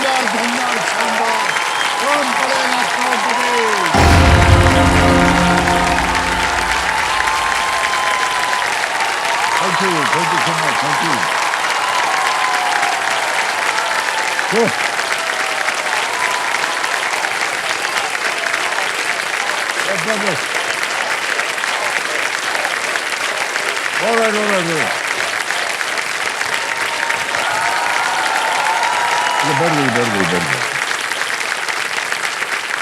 शानदार धन्यवाद शानदार कौन पड़ेगा कौन thank you so much thank you all right. बढ़ गई।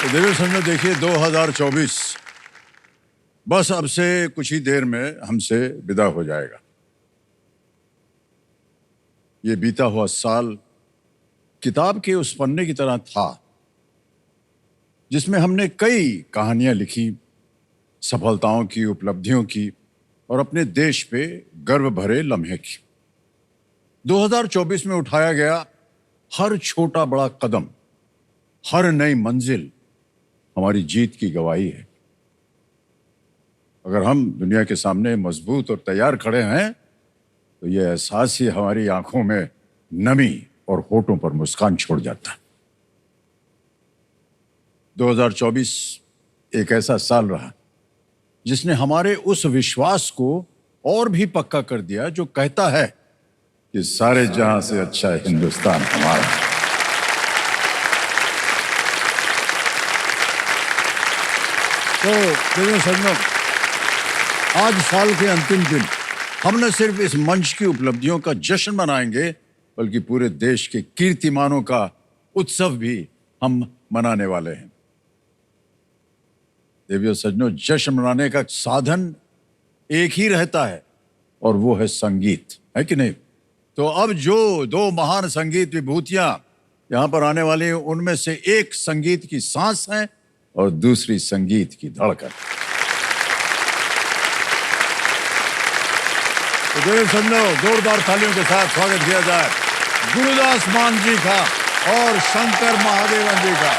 तो देखिए समझो, देखिए 2024 बस अब से कुछ ही देर में हमसे विदा हो जाएगा। ये बीता हुआ साल किताब के उस पन्ने की तरह था जिसमें हमने कई कहानियां लिखी, सफलताओं की, उपलब्धियों की और अपने देश पे गर्व भरे लम्हे की। 2024 में उठाया गया हर छोटा बड़ा कदम, हर नई मंजिल हमारी जीत की गवाही है। अगर हम दुनिया के सामने मजबूत और तैयार खड़े हैं तो यह एहसास ही हमारी आंखों में नमी और होठों पर मुस्कान छोड़ जाता है। 2024 एक ऐसा साल रहा जिसने हमारे उस विश्वास को और भी पक्का कर दिया जो कहता है कि सारे जहां से अच्छा हिंदुस्तान हमारा। तो देखो सज्जनों, आज साल के अंतिम दिन हम न सिर्फ इस मंच की उपलब्धियों का जश्न मनाएंगे बल्कि पूरे देश के कीर्तिमानों का उत्सव भी हम मनाने वाले हैं। देवियों सज्जनों, जश्न मनाने का साधन एक ही रहता है और वो है संगीत, है कि नहीं? तो अब जो दो महान संगीत विभूतियां यहां पर आने वाली हैं, उनमें से एक संगीत की सांस है और दूसरी संगीत की धड़कन। तो देखिए सज्जनों, जोरदार तालियों के साथ स्वागत किया जाए गुरुदास मान जी का और शंकर महादेवन जी का।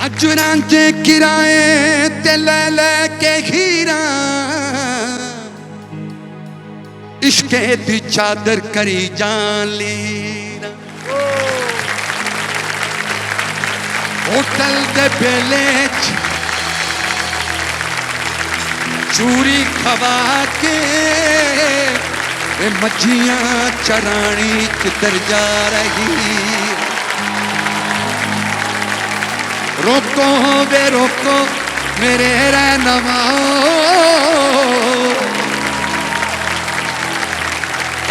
अजुरांचे किराए ते ले के हीरा इश्के दी चादर करी जान लीरा। होटल दे बेले चूरी खवा के मच्छियां चरानी किधर जा रही। रोको वे रोको मेरे रहनुमा,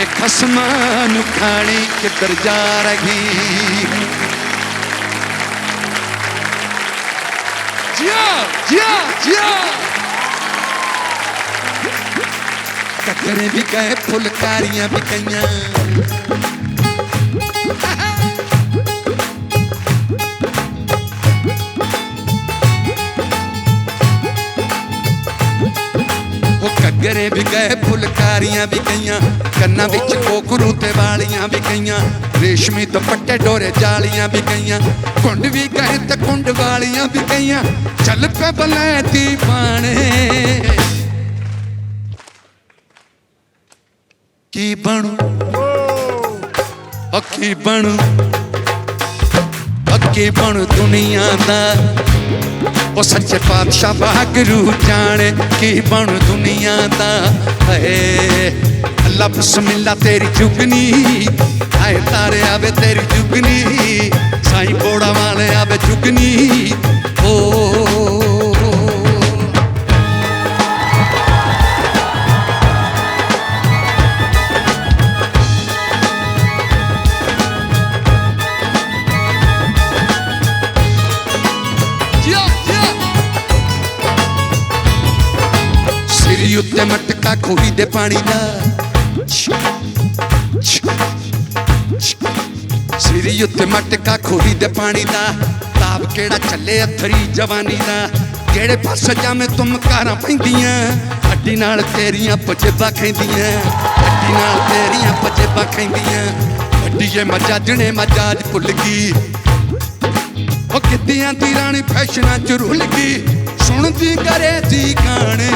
एक खसमान खानी किधर जा रही। जिया जिया जिया ककरे भी कहे फुलकारियां भी कहियां। गरे भी गए फुलकारियां भी गईयां, कन्ना विच कोकरू ते वालियां भी गईयां, रेशमी दुपट्टे डोरे जालियां भी गईयां, कुंड भी गए ते कुंड वालियां भी गईयां। चल पे बलैती पाने की बनू अक्की बनू अक्की बनू दुनिया दा। ओ सच्चे पातशाह वाहिगुरू जाने की बनू दुनिया दा। अल्लाह बिस्मिल्लाह तेरी जुगनी, आए तारे आवे तेरी जुगनी, साईं बोड़ा वाले आवे जुगनी। ओ उत्ते मटका खोई दे पानी दा, सिरी उत्ते मटका खोई दे पानी दा। ताब केड़ा चले अथरी जवानी दा, केड़े पासे जामे तुम कारां पैंदियां। हड्डी नाल तेरियां पजेबां खैंदियां, हड्डी नाल तेरियां पजेबां खैंदियां। हड्डीए मजाजने मजाज भुल गई, ओ किद्दियां दी रानी फैशनां च रुल गई। सुनदी करे दी गाने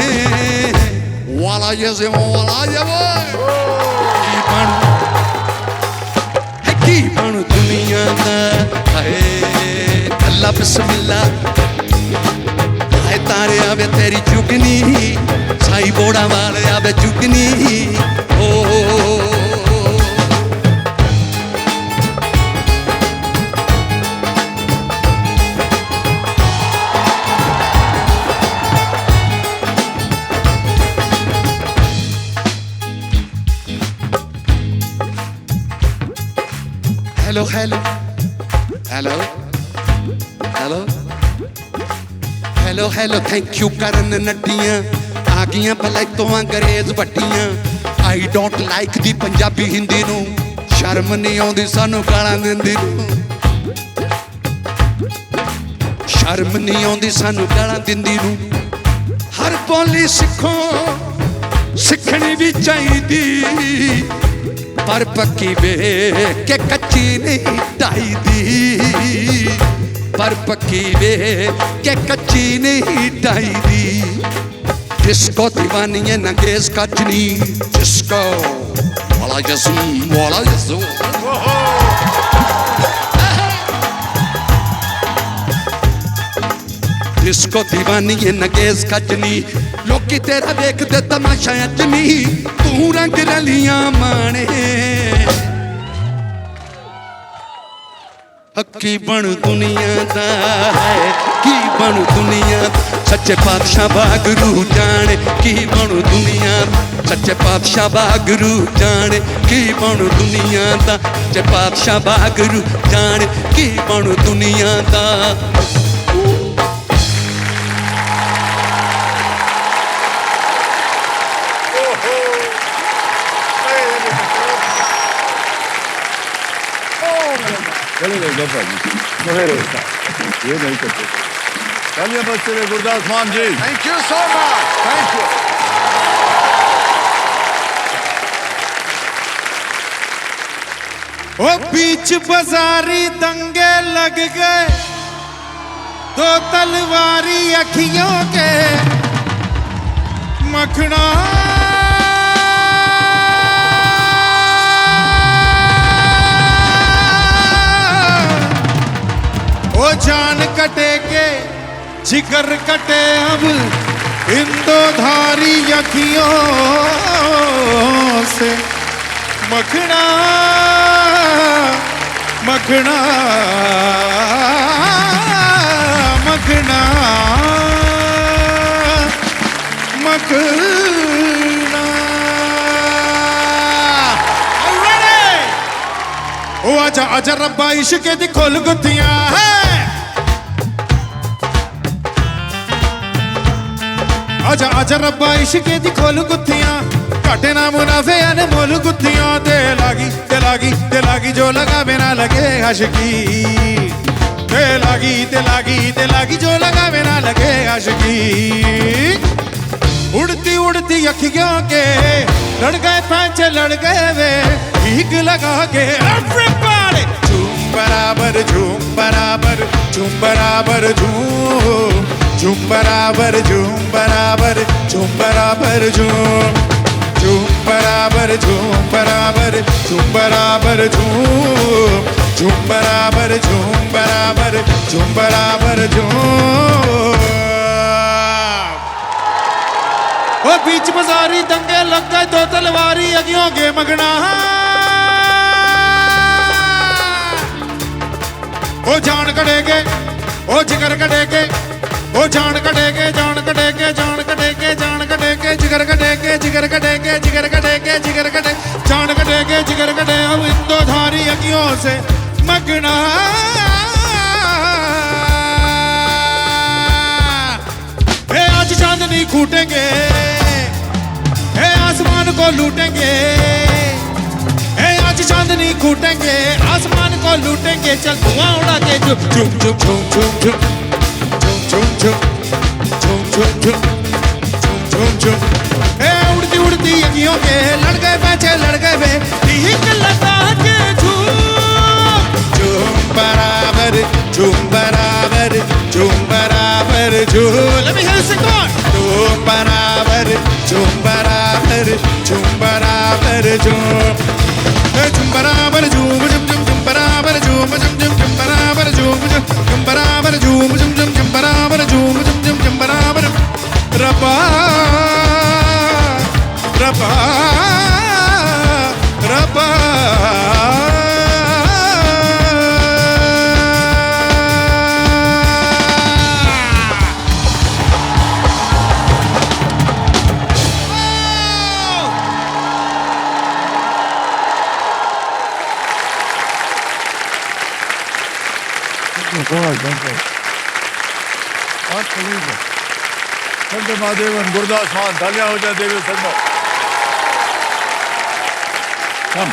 वाला ये से वाला ये वो की बनू बिस्मिल्ला बिस्मिल्ला हाय तारे आवे तेरी जुगनी साई बोड़ा वाले आवे जुगनी ओ hello hello hello hello hello hello thank you करन नड्डियां आ गईयां भले तो अंग्रेज बट्टियां I don't like the Punjabi Hindi नू शर्म नहीं आउंदी सानू गालां दिंदी नू शर्म नहीं आउंदी सानू गालां दिंदी नू हर बोली सिखो सिखनी भी चाहिदी पर पक्की वे के कच्ची नहीं ढाई दी पर पक्की वे के कच्ची नहीं ढाई दी जिसको दीवानी है नंगेज कचनी जिसको वाला यसू जिसको दीवानी है नंगेज कचनी लोकी तेरा देखते तमाशा अचनी तू रंग रलियां माने की बन दुनिया दा है की बन दुनिया सच्चे पातशाह बागरू जाने की बन दुनिया सच्चे पातशाह बागरू जाने की बन दुनिया दा सच्चे पातशाह बागरू जाने की बन दुनिया दा चलिए ये नहीं करते चलिए बच्चे Gurdas Maan ji thank you so much thank you ओ बीच बाजारी दंगे लग गए दो तलवारी अखियों के मखना ओ जान कटे के जिगर कटे अब इन दो धारी अखियों से मखना मखना मखना मखना ओ आजा आजा रब्बा इश्क दी खोल गुत्थियां है आजा आजा रब्बा इश्क दी खोल गुत्थियां घाटे ना मुनाफे ने मोल गुत्थियां ते लागी जो लगा बिना लगे आशिकी ते लागी जो लगा बिना लगे आशिकी उड़ती उड़ती अखियों के लड़ गए पैंचे लड़ गए वे भीग लगा के एवरीबॉडी झूम बराबर झूम बराबर झूम बराबर झूम झूम बराबर झूम बराबर झूम बराबर झूम झूम बराबर झूम बराबर झूम बराबर झूम झूम बराबर झूम बराबर झूम बराबर झूम ओ बीच बाजारी दंगे लग गए दो तलवारी अगियों के मगना ओ जान कटेगे ओ जिगर कटेगे ओ जान कटेगे जान कटेगे जान कटेगे जान कटेगे जिगर कटेगे जिगर कटेगे जिगर कटेगे जिगर कटे जान कटेगे जिगर कटे अब इन दो धारी अगियों से मगना आज चांदनी कूटेंगे आसमान को लूटेंगे आज चांदनी कूटेंगे आसमान को लूटेंगे चल धुआं उड़ा के झुम झुम झुम झुम झुम झुम झुम झुम झुम उड़ती उड़ती अखियों के लड़ गए पैचे लड़ गए वे ठीक लगा के झूम बराबर झूम बराबर झूम बराबर झूम let me hear it on झूम बराबर झूम बराबर झूम बराबर झूम बराबर झूम झूम झूम बराबर झूम झूम झूम बराबर झूम झूम बराबर बहुत कलीग है। संत महादेवन गुरदास मान, तालियां हो जाए देवी संत। हम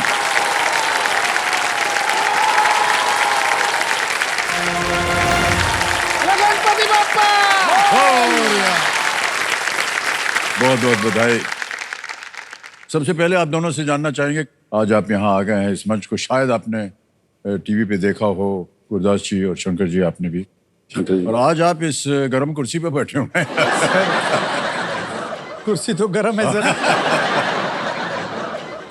गणपति बाप्पा। बहुत बहुत बधाई। सबसे पहले आप दोनों से जानना चाहेंगे, आज आप यहाँ आ गए हैं इस मंच को, शायद आपने टीवी पे देखा हो, गुरदास जी और शंकर जी आपने भी, और आज आप इस गर्म कुर्सी पे बैठे हुए हैं। कुर्सी तो गर्म है सर।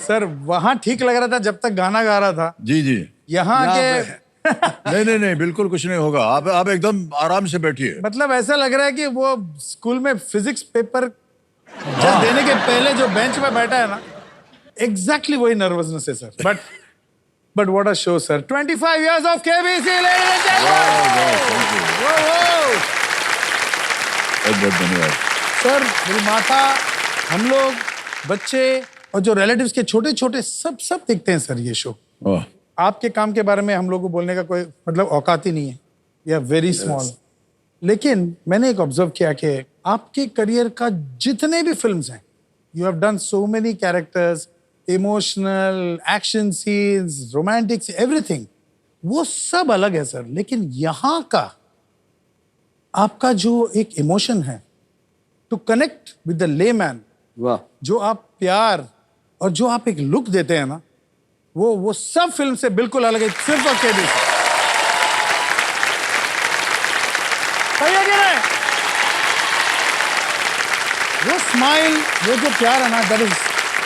सर वहां ठीक लग रहा था जब तक गाना गा रहा था, जी जी। यहाँ के नहीं, बिल्कुल कुछ नहीं होगा। आप एकदम आराम से बैठिए। मतलब ऐसा लग रहा है कि वो स्कूल में फिजिक्स पेपर जब देने के पहले जो बेंच पे बैठा है ना, एग्जैक्टली वही नर्वसनेस है sir. But what a show sir. 25 years of KBC, ladies and gentlemen। बहुत बहुत धन्यवाद सर। मेरी माता, हम लोग, बच्चे और जो रिलेटिव्स के छोटे छोटे सब देखते हैं सर ये शो। वाह। आपके काम के बारे में हम लोग को बोलने का कोई मतलब औकात ही नहीं है, वी आर वेरी स्मॉल। लेकिन मैंने एक ऑब्जर्व किया कि आपके करियर का जितने भी फिल्म्स हैं, you have done so many characters, emotional, action scenes, romantic, everything, वो सब अलग है सर। लेकिन यहाँ का आपका जो एक इमोशन है, to connect with the layman, वाह, जो आप प्यार और जो आप एक लुक देते हैं ना, वो सब फिल्म से बिल्कुल अलग है, सिर्फ और केबीसी। सही है कि नहीं? वो स्माइल, वो जो प्यार है ना, that is,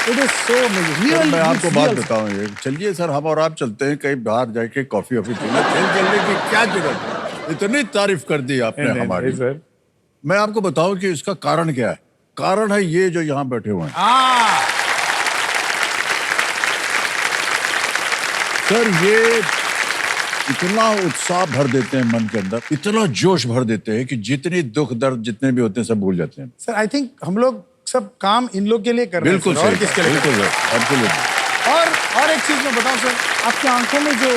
it is so amazing. मैं आपको बात बताऊं, ये चलिए सर, हम और आप चलते हैं कहीं बाहर जाके कॉफी वॉफी पीने, चलने की क्या जरूरत है? इतनी तारीफ कर दी आपने हमारी। सर मैं आपको बताऊं कि इसका कारण क्या है। कारण है ये जो यहाँ बैठे हुए हैं सर, ये इतना उत्साह भर देते हैं मन के अंदर, इतना जोश भर देते हैं कि जितनी दुख दर्द जितने भी होते हैं सब भूल जाते हैं। सर, आई थिंक हम लोग सब काम इन लोग के लिए कर रहे हैं। बिल्कुल सर, और किसके लिए? बिल्कुल एब्सोल्युटली। और एक चीज मैं बताऊं सर, आपकी आंखों में जो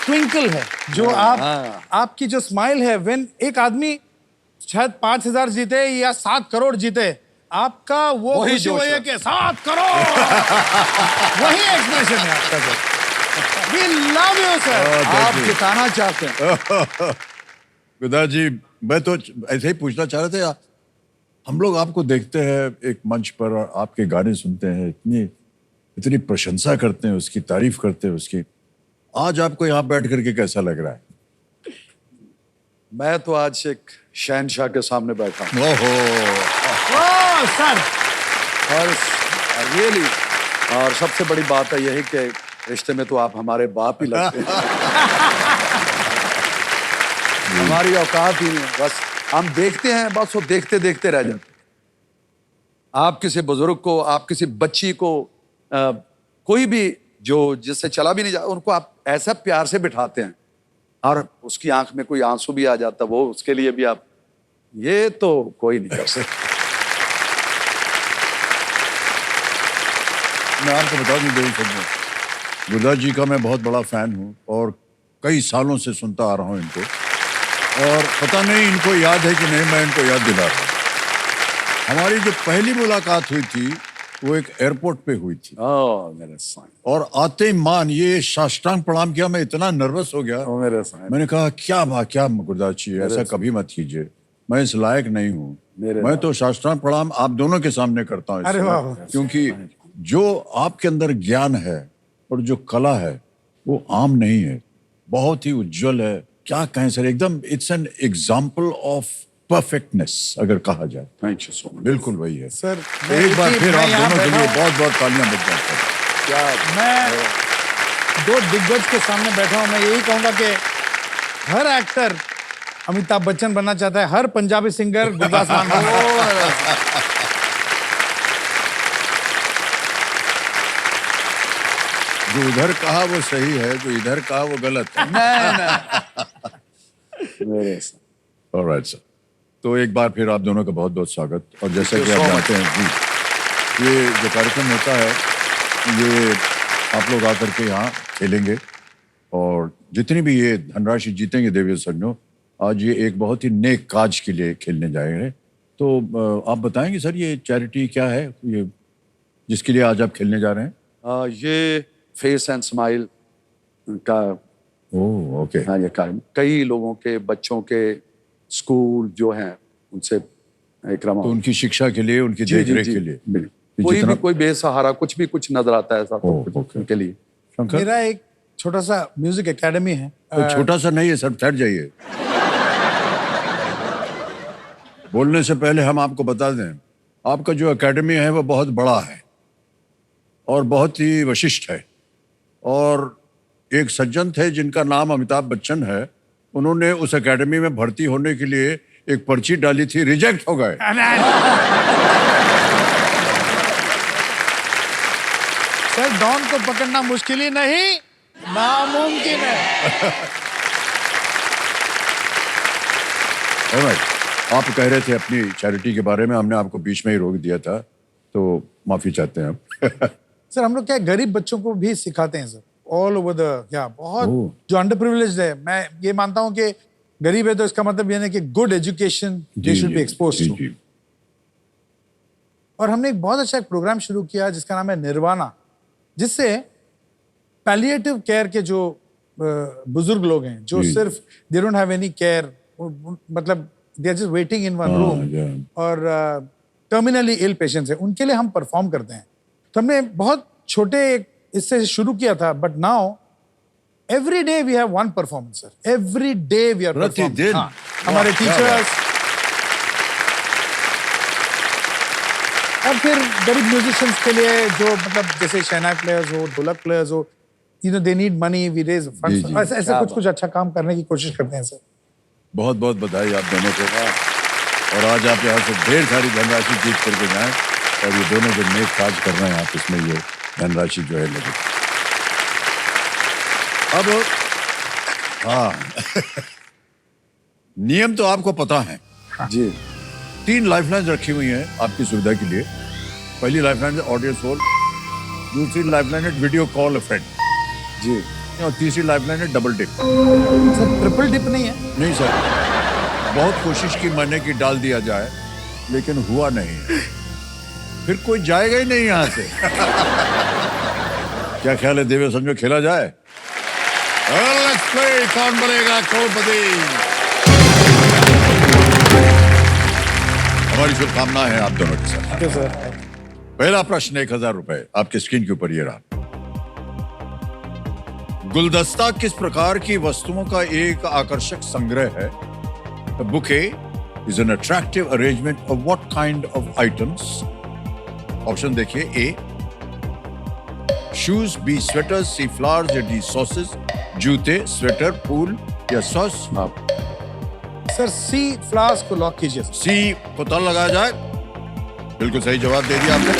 ट्विंकल है, जो आपकी जो स्माइल है, व्हेन एक आदमी शायद 5,000 जीते या 7 करोड़ जीते, आपका वो खुशी वही है कि 7 करोड़। वही एक्सप्रेशन है आपका sir. We love you, sir। आप जिताना चाहते हैं। गुरदास जी, मैं तो ऐसे ही पूछना चाह रहे थे, हम लोग आपको देखते हैं एक मंच पर और आपके गाने सुनते हैं, इतनी प्रशंसा करते हैं उसकी, तारीफ करते हैं उसकी। आज आपको यहाँ बैठ करके कैसा लग रहा है? मैं तो आज एक शहनशाह के सामने बैठा हूँ। ओह सर, और रियली, और सबसे बड़ी बात है यही कि रिश्ते में तो आप हमारे बाप ही लगते हैं। हमारी औकात ही नहीं है, बस हम देखते हैं, बस वो देखते देखते रह जाते। आप किसी बुजुर्ग को, आप किसी बच्ची को, कोई भी जो जिससे चला भी नहीं जाता, उनको आप ऐसा प्यार से बिठाते हैं और उसकी आंख में कोई आंसू भी आ जाता, वो उसके लिए भी आप, ये तो कोई नहीं कर सकता। मैं आपको बता दूं देवी संत, गुरदास जी का मैं बहुत बड़ा फैन हूँ और कई सालों से सुनता आ रहा हूँ इनको, और पता नहीं इनको याद है कि नहीं, मैं इनको याद दिला रहा हूँ। हमारी जो पहली मुलाकात हुई थी वो एक एयरपोर्ट पे हुई थी, मेरे साईं, और आते ही मान ये साष्टांग प्रणाम किया, मैं इतना नर्वस हो गया। मेरे साईं, मैंने कहा क्या गुरदास जी, ऐसा कभी मत कीजिए, मैं इस लायक नहीं हूँ, मैं तो साष्टांग प्रणाम आप दोनों के सामने करता हूँ, अरे वाह, क्योंकि जो आपके अंदर ज्ञान है और जो कला है वो आम नहीं है, बहुत ही उज्जवल है। क्या कहें सर, एकदम it's an example of perfectness अगर कहा जाए। Thank you so much. बिल्कुल वही है सर तो एक बार फिर आप दोनों के लिए मैं बहुत बहुत तालियां बज जाती हैं। दो दिग्गज के सामने बैठा हूं। मैं यही कहूंगा कि हर एक्टर अमिताभ बच्चन बनना चाहता है, हर पंजाबी सिंगर गुरदास मान जो उधर कहा वो सही है, जो इधर कहा वो गलत है। मेरे साईं, ऑलराइट सर, तो एक बार फिर आप दोनों का बहुत बहुत स्वागत। और जैसा कि आप जानते हैं जी, ये जो कार्यक्रम होता है ये आप लोग आकर के यहाँ खेलेंगे और जितनी भी ये धनराशि जीतेंगे देवी संजो, आज ये एक बहुत ही नेक काज के लिए खेलने जाएंगे। तो आप बताएंगे सर ये चैरिटी क्या है, ये जिसके लिए आज आप खेलने जा रहे हैं? ये फेस एंड स्माइल का ओह ओके। हाँ, ये कई लोगों के बच्चों के स्कूल जो हैं उनसे एक तो उनकी शिक्षा के लिए, उनकी देख रेख के लिए कोई जितना- भी कोई बेसहारा कुछ भी कुछ नजर आता है ऐसा तो ओह, कुछ ओके। उनके लिए। शंकर मेरा एक छोटा सा म्यूजिक एकेडमी है। तो छोटा सा नहीं है सर, ठहर जाइए। बोलने से पहले हम आपको बता दें, आपका जो एकेडमी है वो बहुत बड़ा है और बहुत ही वशिष्ठ है। और एक सज्जन थे जिनका नाम अमिताभ बच्चन है, उन्होंने उस एकेडमी में भर्ती होने के लिए एक पर्ची डाली थी, रिजेक्ट हो गए। सर डॉन को पकड़ना मुश्किल ही नहीं, नामुमकिन है। Alright, आप कह रहे थे अपनी चैरिटी के बारे में, हमने आपको बीच में ही रोक दिया था, तो माफी चाहते हैं हम। सर हम लोग क्या गरीब बच्चों को भी सिखाते हैं सर, ऑल ओवर द, क्या बहुत ओह। जो अंडर प्रिविलेज्ड है। मैं ये मानता हूँ कि गरीब है तो इसका मतलब ये नहीं कि good education they should be exposed to. और हमने एक बहुत अच्छा एक प्रोग्राम शुरू किया जिसका नाम है निर्वाणा, जिससे पैलिएटिव केयर के जो बुजुर्ग लोग हैं जो जी। सिर्फ they don't have any care, मतलब they are just waiting in one room, yeah. और टर्मिनली इल पेशेंट्स हैं, उनके लिए हम परफॉर्म करते हैं। तो हमने बहुत छोटे इससे शुरू किया था, but now every day we have one performance sir, every day we are प्रतिदिन? हमारे वाह, क्या बात। टीचर्स और फिर गरीब म्यूजिशियंस के लिए जो मतलब जैसे शहनाई प्लेयर्स हो, ढोलक प्लेयर्स हो, you know they need money, we raise जी, फंड्स, जी। ऐसे क्या कुछ कुछ अच्छा काम करने की कोशिश करते हैं सर। बहुत बहुत बधाई आप दोनों को। और आज आप यहाँ से ढेर सारी धनराशि जीत करके जाएं, और ये दोनों जो नेक काज कर रहे हैं आप, इसमें ये धनराशि जो है लगे। अब हाँ नियम तो आपको पता है। जी 3 लाइफलाइन रखी हुई हैं आपकी सुविधा के लिए। पहली लाइफलाइन है ऑडियो सोल, दूसरी लाइफलाइन है वीडियो कॉल अ फ्रेंड, जी और तीसरी लाइफलाइन है double dip. Sir triple dip नहीं है? नहीं सर, बहुत कोशिश की मैंने कि डाल दिया जाए, लेकिन हुआ नहीं। फिर कोई जाएगा ही नहीं यहाँ से। क्या ख्याल है देवे संजो, खेला जाए? Let's play, कौन बनेगा करोड़पति। हमारी शुभकामनाएं हैं आप दोनों के साथ। Okay sir. पहला प्रश्न 1000 रुपए आपके स्क्रीन के ऊपर ये रहा। गुलदस्ता किस प्रकार की वस्तुओं का एक आकर्षक संग्रह है? A bouquet is an attractive arrangement of what kind of items? Option देखिए, ए शूज, बी स्वेटर्स, सी फ्लावर्स, या डी सॉसेस। जूते, स्वेटर, फूल या सॉस? सर सी फ्लावर्स को लॉक कीजिए सर। सी को ताला लगाया जाए। बिल्कुल सही जवाब दे दिया आपने।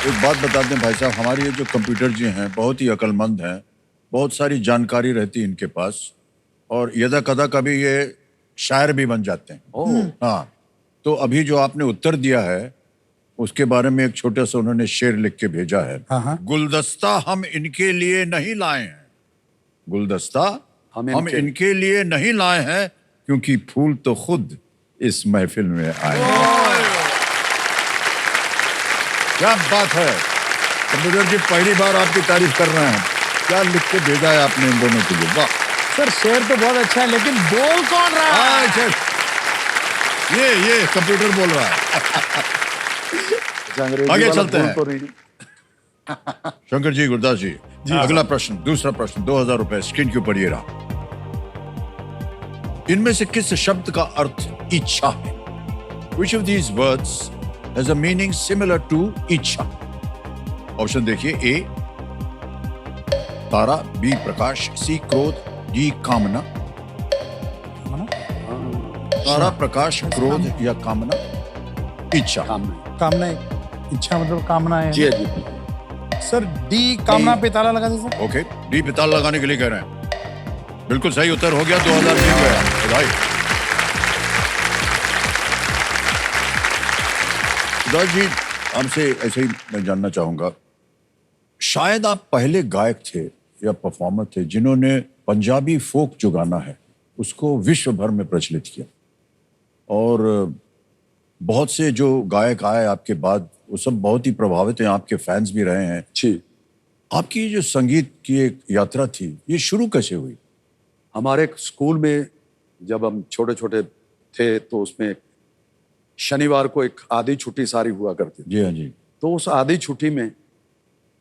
एक बात बता दें भाई साहब, हमारे ये जो कंप्यूटर जी हैं बहुत ही अक्लमंद हैं, बहुत सारी जानकारी रहती है इनके पास, और यदा कदा कभी ये शायर भी बन जाते हैं। हाँ, तो अभी जो आपने उत्तर दिया है उसके बारे में एक छोटा सा उन्होंने शेर लिख के भेजा है। हाँ। गुलदस्ता हम इनके लिए नहीं लाए हैं, गुलदस्ता हम हम इनके लिए नहीं लाए हैं, क्योंकि फूल तो खुद इस महफिल में आए हैं। क्या बात है कंप्यूटर जी, पहली बार आपकी तारीफ कर रहे हैं। क्या लिख के भेजा है आपने इन दोनों के लिए, वाह। सर शेर तो बहुत अच्छा है, लेकिन बोल कौन रहा है? अच्छा, ये कंप्यूटर बोल रहा है। अंग्रेजी आगे वाला चलते बोल हैं। तो नहीं। शंकर जी, गुरदास जी, अगला प्रश्न, दूसरा प्रश्न, 2000 रुपए स्क्रीन के ऊपर ये रहा। इनमें से किस शब्द का अर्थ इच्छा है? Which of these words has a meaning similar to इच्छा? ऑप्शन देखिए, ए तारा, बी प्रकाश, सी क्रोध, डी कामना। तारा, प्रकाश, क्रोध या कामना? इच्छा। कामना, इच्छा मतलब कामना है। जी जी सर डी कामना पे ताला लगा दे सर। ओके, डी पे ताला लगाने के लिए कह रहे हैं। बिल्कुल सही उत्तर हो गया, 2000 जीत गया। बधाई। दास जी, हमसे ऐसे ही मैं जानना चाहूंगा, शायद आप पहले गायक थे या परफॉर्मर थे जिन्होंने पंजाबी फोक जो गाना है उसको विश्व भर में प्रचलित किया। और बहुत से जो गायक आए आपके बाद वो सब बहुत ही प्रभावित हैं, आपके फैंस भी रहे हैं। जी, आपकी जो संगीत की एक यात्रा थी ये शुरू कैसे हुई? हमारे स्कूल में जब हम छोटे छोटे थे तो उसमें शनिवार को एक आधी छुट्टी सारी हुआ करती थी। जी हाँ जी। तो उस आधी छुट्टी में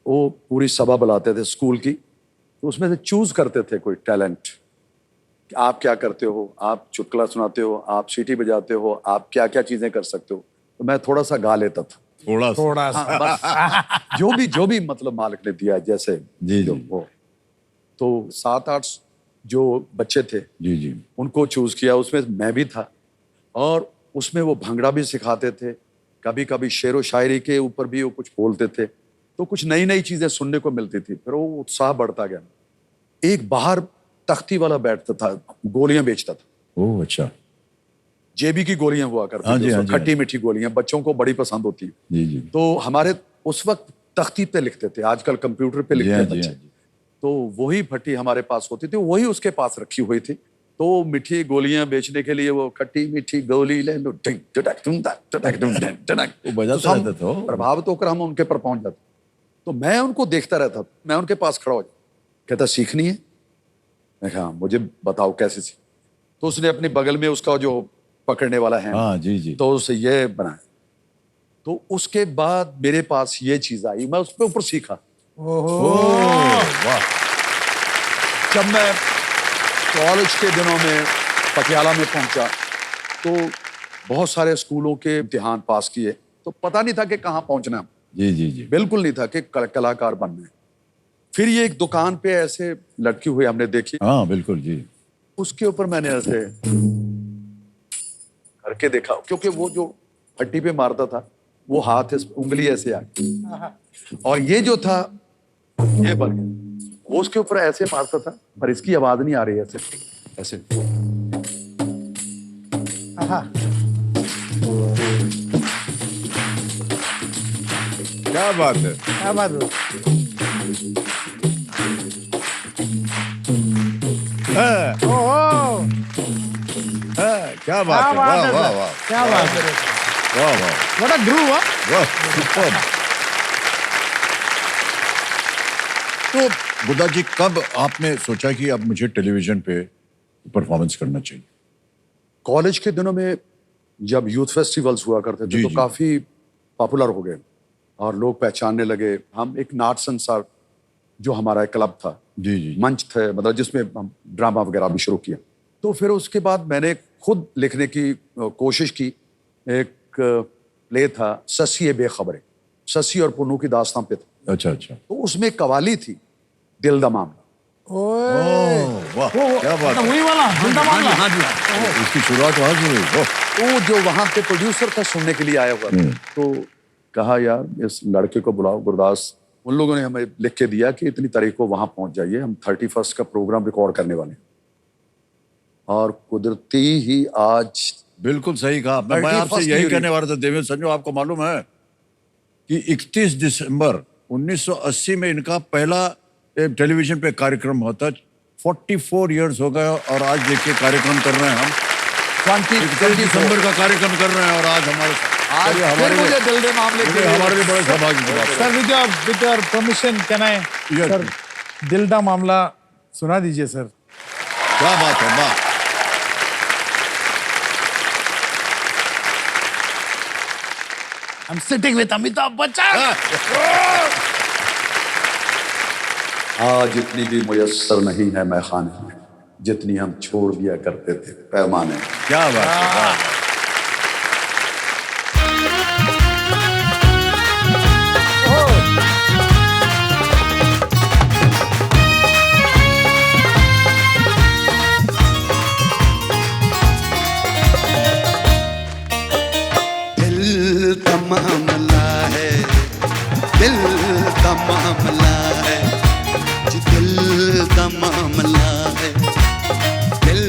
वो पूरी सभा बुलाते थे स्कूल की, तो उसमें से चूज करते थे कोई टैलेंट, आप क्या करते हो, आप चुटकुला सुनाते हो, आप सीटी बजाते हो, आप क्या क्या चीजें कर सकते हो। तो मैं थोड़ा सा गा लेता था, थोड़ा सा। हाँ, बस जो भी मतलब मालिक ने दिया जैसे जी, जो जी। वो। तो 7-8 जो बच्चे थे जी जी। उनको चूज किया, उसमें मैं भी था। और उसमें वो भंगड़ा भी सिखाते थे, कभी कभी शेरो शायरी के ऊपर भी वो कुछ बोलते थे, तो कुछ नई नई चीजें सुनने को मिलती थी। फिर वो उत्साह बढ़ता गया। एक बाहर तख्ती वाला बैठता था, गोलियां बेचता था, ओह अच्छा। जेबी की गोलियां हुआ करती हाँ थी जी, हाँ उसमें, जी, खट्टी मीठी गोलियां, बच्चों को बड़ी पसंद होती है। जी जी। तो हमारे उस वक्त तख्ती पे लिखते थे, आजकल कंप्यूटर पे लिखते जी हाँ, हैं जी बच्चे। हाँ, जी। तो वही फट्टी हमारे पास होती थी, वही उसके पास रखी हुई थी। तो मीठी गोलियां बेचने के लिए वो खट्टी मीठी गोली ले लो, टिंग टटक टुंग टक टटक टुंग टक टटक, वो बजाते तो हम रहते थे, ओ। प्रभावित होकर हम उनके पर पहुंच जाते। तो मैं उनको देखता रहता, मैं उनके पास खड़ा हो जाता, कहता सीखनी है। मैं कहा मुझे बताओ कैसे सीख। तो उसने अपनी बगल में उसका जो पकड़ने वाला है, हाँ जी जी। तो उसे ये बनाया। तो उसके बाद मेरे पास ये चीज आई, मैं उसके ऊपर सीखा। वाह। जब मैं कॉलेज के दिनों में पटियाला में पहुंचा तो बहुत सारे स्कूलों के इम्तिहान पास किए, तो पता नहीं था कि कहाँ पहुंचना है। जी जी जी। बिल्कुल नहीं था कि कलाकार बनना है। फिर ये एक दुकान पे ऐसे लटकी हुई हमने देखी, हाँ बिल्कुल जी। उसके ऊपर मैंने ऐसे करके देखा, क्योंकि वो जो फट्टी पे मारता था वो हाथ उंगली ऐसे आ गई, और ये जो था ये बन गया। वो उसके ऊपर ऐसे मारता था पर इसकी आवाज नहीं आ रही ऐसे ऐसे। क्या बात है। क्या बात है। हाँ, ओह, हाँ, क्या बात क्या है। बात वाह है वाह सर, वाह क्या बात है। वाह वाह What a groove, huh? वाह superb। तो बुद्धा जी कब आपने सोचा कि अब मुझे टेलीविजन पे परफॉर्मेंस करना चाहिए? कॉलेज के दिनों में जब यूथ फेस्टिवल्स हुआ करते थे जी, तो जी। काफी पॉपुलर हो गए और लोग पहचानने लगे। हम एक नाट संसार जो हमारा एक क्लब था, जी जी। मंच थे, मतलब जिसमें हम ड्रामा वगैरह भी शुरू किया। तो फिर उसके बाद मैंने खुद लिखने की कोशिश की। एक प्ले था ससी ए बेखबरे, ससी और पुन्नू की दास्तां पे था। अच्छा अच्छा। तो उसमें कवाली थी दिल दा मामला। ओह वाह क्या बात है। वही वाला जिंदा मामला। हाँ जी। इसकी शुरुआत वहां से हुई। ओह, तो जो वहां पे प्रोड्यूसर था सुनने के लिए आया हुआ था, तो कहा यार इस लड़के को बुलाओ गुरदास। उन लोगों ने हमें लिख के दिया कि इतनी तारीख को वहां पहुंच जाइए, हम 31 का प्रोग्राम रिकॉर्ड करने वाले हैं। और कुदरती ही आज बिल्कुल सही कहा आपने। मैं 31st आपसे यही की कहने वाला था देवेंद्र संजू, आपको मालूम है कि 31 दिसंबर 1980 में इनका पहला टेलीविजन पे कार्यक्रम होता। 44 इयर्स हो गए और आज देखिए कार्यक्रम कर रहे हैं हम। 31 दिसंबर का कार्यक्रम कर रहे हैं और आज हमारे साथ। आज ये फिर मुझे दिल दे मामले के लिए हमारे लिए बड़े सौभाग्य की बात है। Sir with your permission can I Yes. Sir दिल दा मामला सुना दीजिए सर। क्या बात है। वाह। I am sitting with Amitabh Bachchan. आज इतनी भी मुयस्सर नहीं है मैखाने में, जितनी हम छोड़ दिया करते थे पैमाने में। क्या बात है। वाह। दिल का मामला है, दिल का मामला है जी, दिल का मामला है, दिल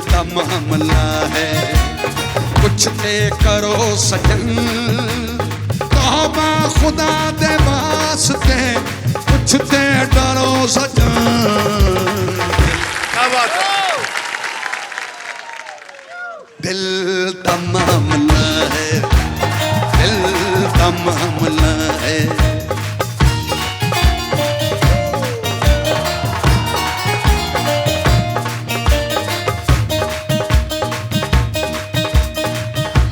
का मामला है। कुछ ते करो सजन, तौबा खुदा दे वास्ते, कुछ कुछ ते डरो सजन क्या बात है दिल का मामला है दिल का मामला है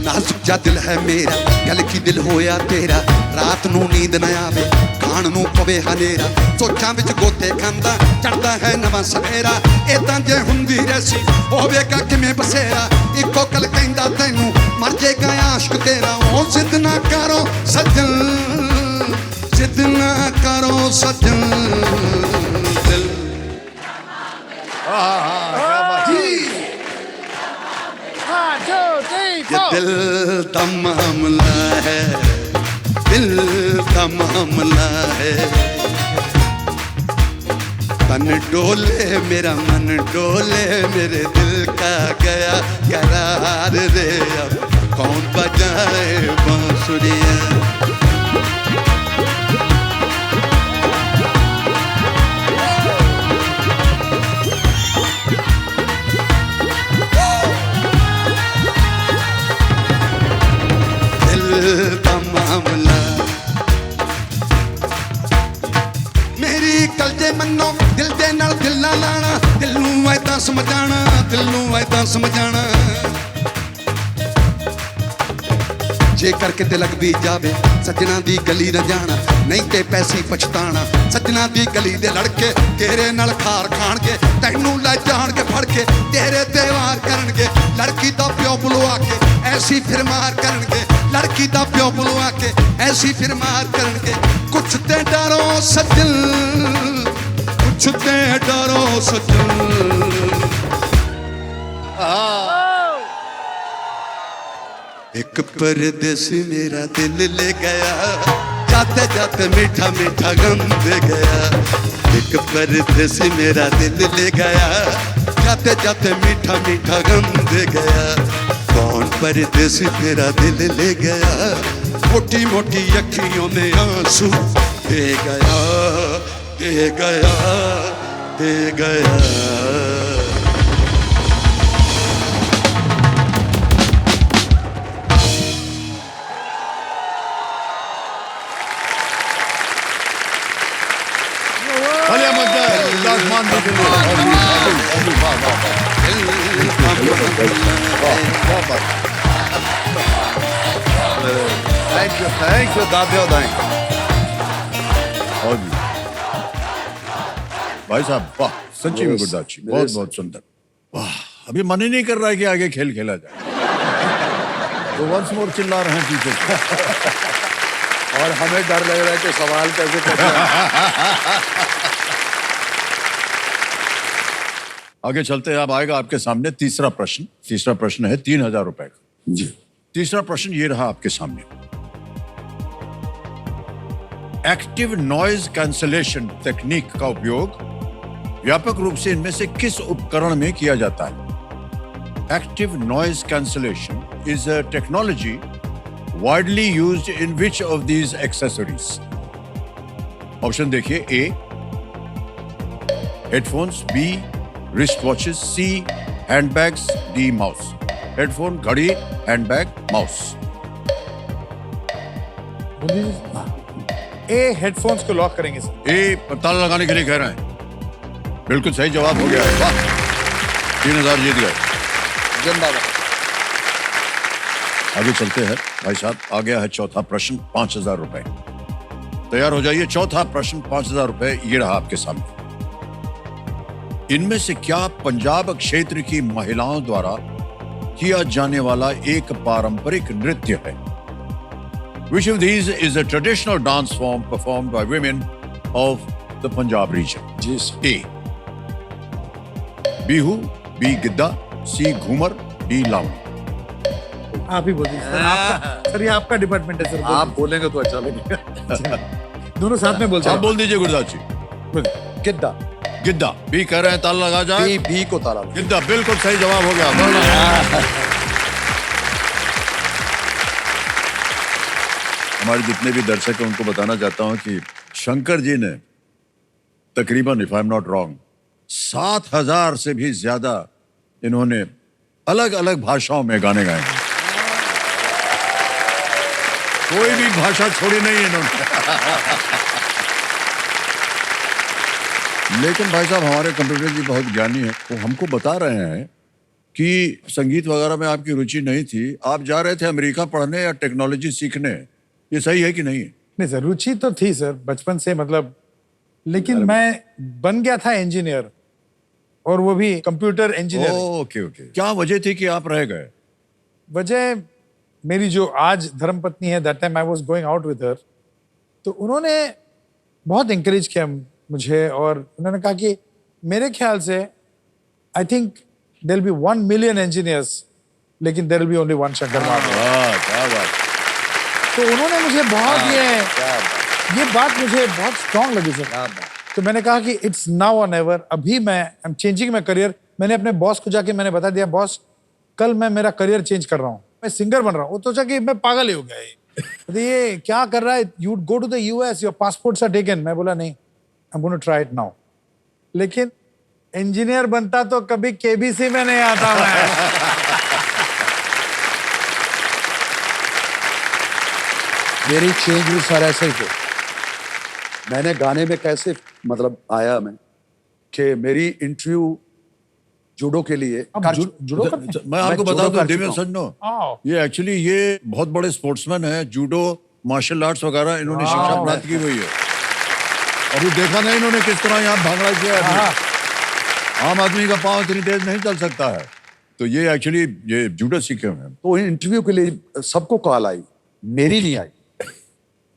नाजुक जा दिल है मेरा गल की दिल होया तेरा रात नू नींद न आवे खाण नू पवे हनेरा सोचां विच गोते खांदा चढ़दा है नवां सवेरा इदां जे हुंदी रैसी होवेगा किवें बसेरा इक्को गल कहंदा तैनू मर जाएगा आशिक तेरा ओ जिद ना करो सजन जिद ना करो सजन दिल ये दिल का मामला है दिल का मामला है तन डोले मेरा मन डोले मेरे दिल का गया करार रे अब कौन बजाए बांसुरियां का मामला मेरी कल जे मनो दिल दे नाल दिल ना लाना दिल नू ऐदां समझाना दिल नू ऐदां समझाना जे करके ते लग भी जावे सजना दी गली न जाना नहीं ते पैसी पछताना सजना दी गली दे लड़के तेरे नाल खार खाणगे तैनू ले जाणगे फड़ के तेरे ते वार करनगे लड़की दा प्यो बुलवा के ऐसी फिर मार करनगे लड़की दा प्यो बुलवा के ऐसी फिर मार करनगे कुछ ते डरो सजन कुछ ते डरो सजन एक परदेसी मेरा दिल ले गया जाते जाते मीठा मीठा गम दे गया एक परदेसी मेरा दिल ले गया जाते जाते मीठा मीठा गम दे गया कौन परदेसी तेरा दिल ले गया मोटी मोटी अखियों में आंसू दे गया दे गया दे गया थैंक यू दादे और भी भाई साहब वाह सच्ची में गुरदास जी बहुत बहुत सुंदर वाह अभी मन ही नहीं कर रहा है कि आगे खेल खेला जाए तो वंस मोर चिल्ला रहे हैं पीछे और हमें डर लग रहा है कि सवाल कैसे करना है। आगे चलते हैं अब आएगा आपके सामने तीसरा प्रश्न है 3,000 रुपए का जी तीसरा प्रश्न ये रहा आपके सामने एक्टिव नॉइज कैंसलेशन तकनीक का उपयोग व्यापक रूप से इनमें से किस उपकरण में किया जाता है active noise cancellation is a technology widely used in which of these accessories option देखिए ए हेडफोन्स बी रिस्ट वॉचेस सी हैंडबैग्स डी माउस हेडफोन घड़ी हैंडबैग माउस ए हेडफोन्स को लॉक करेंगे सर ए ताला लगाने के लिए कह रहे हैं बिल्कुल सही जवाब हो गया है वाह 3,000 जीत गए जिंदाबाद आगे चलते हैं भाई साहब आ गया है चौथा प्रश्न 5,000 रुपए तैयार हो जाइए चौथा प्रश्न 5,000 रुपए ये रहा आपके सामने इनमें से क्या पंजाब क्षेत्र की महिलाओं द्वारा किया जाने वाला एक पारंपरिक नृत्य है Which of these is a traditional dance form performed by women of the Punjab region? जी sir A. Bihu B. Giddha C. Ghoomar D. Lavani आप ही बोलिए सर आपका सर ये आपका डिपार्टमेंट है सर आप बोलेंगे तो अच्छा लगेगा दोनों साथ में बोलते आप हैं बोल दीजिए गुरदास जी गिद्दा गिद्दा B कह रहे हैं ताला लगा जाए बी को ताला लगा। गिद्दा बिल्कुल सही जवाब हो गया हमारे जितने भी दर्शक हैं उनको बताना चाहता हूं कि शंकर जी ने तकरीबन, if I am not wrong, 7,000 से भी ज्यादा इन्होंने अलग अलग भाषाओं में गाने गाए हैं। कोई भी भाषा छोड़ी नहीं है इन्होंने। लेकिन भाई साहब, हमारे कंप्यूटर जी बहुत ज्ञानी हैं, वो हमको बता रहे हैं कि संगीत वगैरह में आपकी रुचि नहीं थी, आप जा रहे थे अमेरिका पढ़ने या टेक्नोलॉजी सीखने, ये सही है कि नहीं? नहीं सर, रुचि तो थी सर बचपन से, मतलब, लेकिन मैं बन गया था इंजीनियर, और वो भी कंप्यूटर इंजीनियर। ओके ओके, क्या वजह थी कि आप रह गए? वजह, मेरी जो आज धर्मपत्नी है, that time I was going out with her, तो उन्होंने बहुत इंकरेज किया मुझे, और उन्होंने कहा कि मेरे ख्याल से I think there will be 1 million engineers, लेकिन there will be only one Shankar Mahadev. वाह, क्या बात। तो उन्होंने मुझे बहुत ये बात मुझे बहुत स्ट्रांग लगी सर। तो मैंने कहा कि इट्स नाउ और नेवर, अभी मैं I am changing my career. मैंने अपने बॉस को जाके मैंने बता दिया, बॉस कल मैं मेरा करियर चेंज कर रहा हूँ, मैं सिंगर बन रहा हूँ। वो तो सोचा कि मैं पागल ही हो गया ये क्या कर रहा है, you go to the US, your passports are taken. मैं बोला नहीं, I am going to try it now. लेकिन इंजीनियर बनता तो कभी केबीसी में नहीं आता मैं। मेरी चेंज भी सर ऐसे ही थे। मैंने गाने में कैसे मतलब आया मैं कि मेरी इंटरव्यू जूडो के लिए अब जुड़ो करते हैं? मैं आपको मैं बता जूडो दूं कर दिव्य चुका हूं। सज्जनों, आओ। ये एक्चुअली ये बहुत बड़े स्पोर्ट्समैन है, जूडो, मार्शल आर्ट्स वगैरह इन्होंने शिक्षा प्राप्त की हुई है। और ये देखा नहीं इन्होंने किस तरह यहाँ भांगड़ा किया है अभी। आम आदमी का पाँव इतनी तेज नहीं चल सकता है, तो ये एक्चुअली ये जूडो सीखे हुए हैं। तो इंटरव्यू के लिए सबको कॉल आई, मेरी नहीं आई।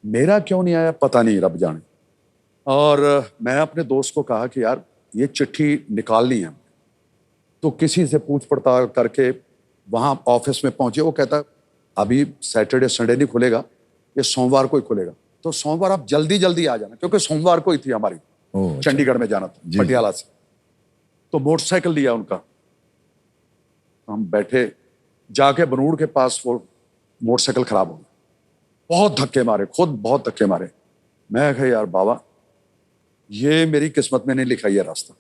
मेरा क्यों नहीं आया पता नहीं, रब जाने। और मैं अपने दोस्त को कहा कि यार ये चिट्ठी निकालनी है। तो किसी से पूछ पड़ताल करके वहाँ ऑफिस में पहुंचे। वो कहता अभी सैटरडे संडे नहीं खुलेगा, ये सोमवार को ही खुलेगा, तो सोमवार आप जल्दी जल्दी आ जाना, क्योंकि सोमवार को ही थी हमारी अच्छा। चंडीगढ़ में जाना था जी। पटियाला से। तो मोटरसाइकिल लिया उनका, हम बैठे, जाके बनूड़ के पास वो मोटरसाइकिल खराब हो गई। बहुत धक्के मारे, खुद बहुत धक्के मारे। मैं कहा यार बाबा ये मेरी किस्मत में नहीं लिखा ये रास्ता।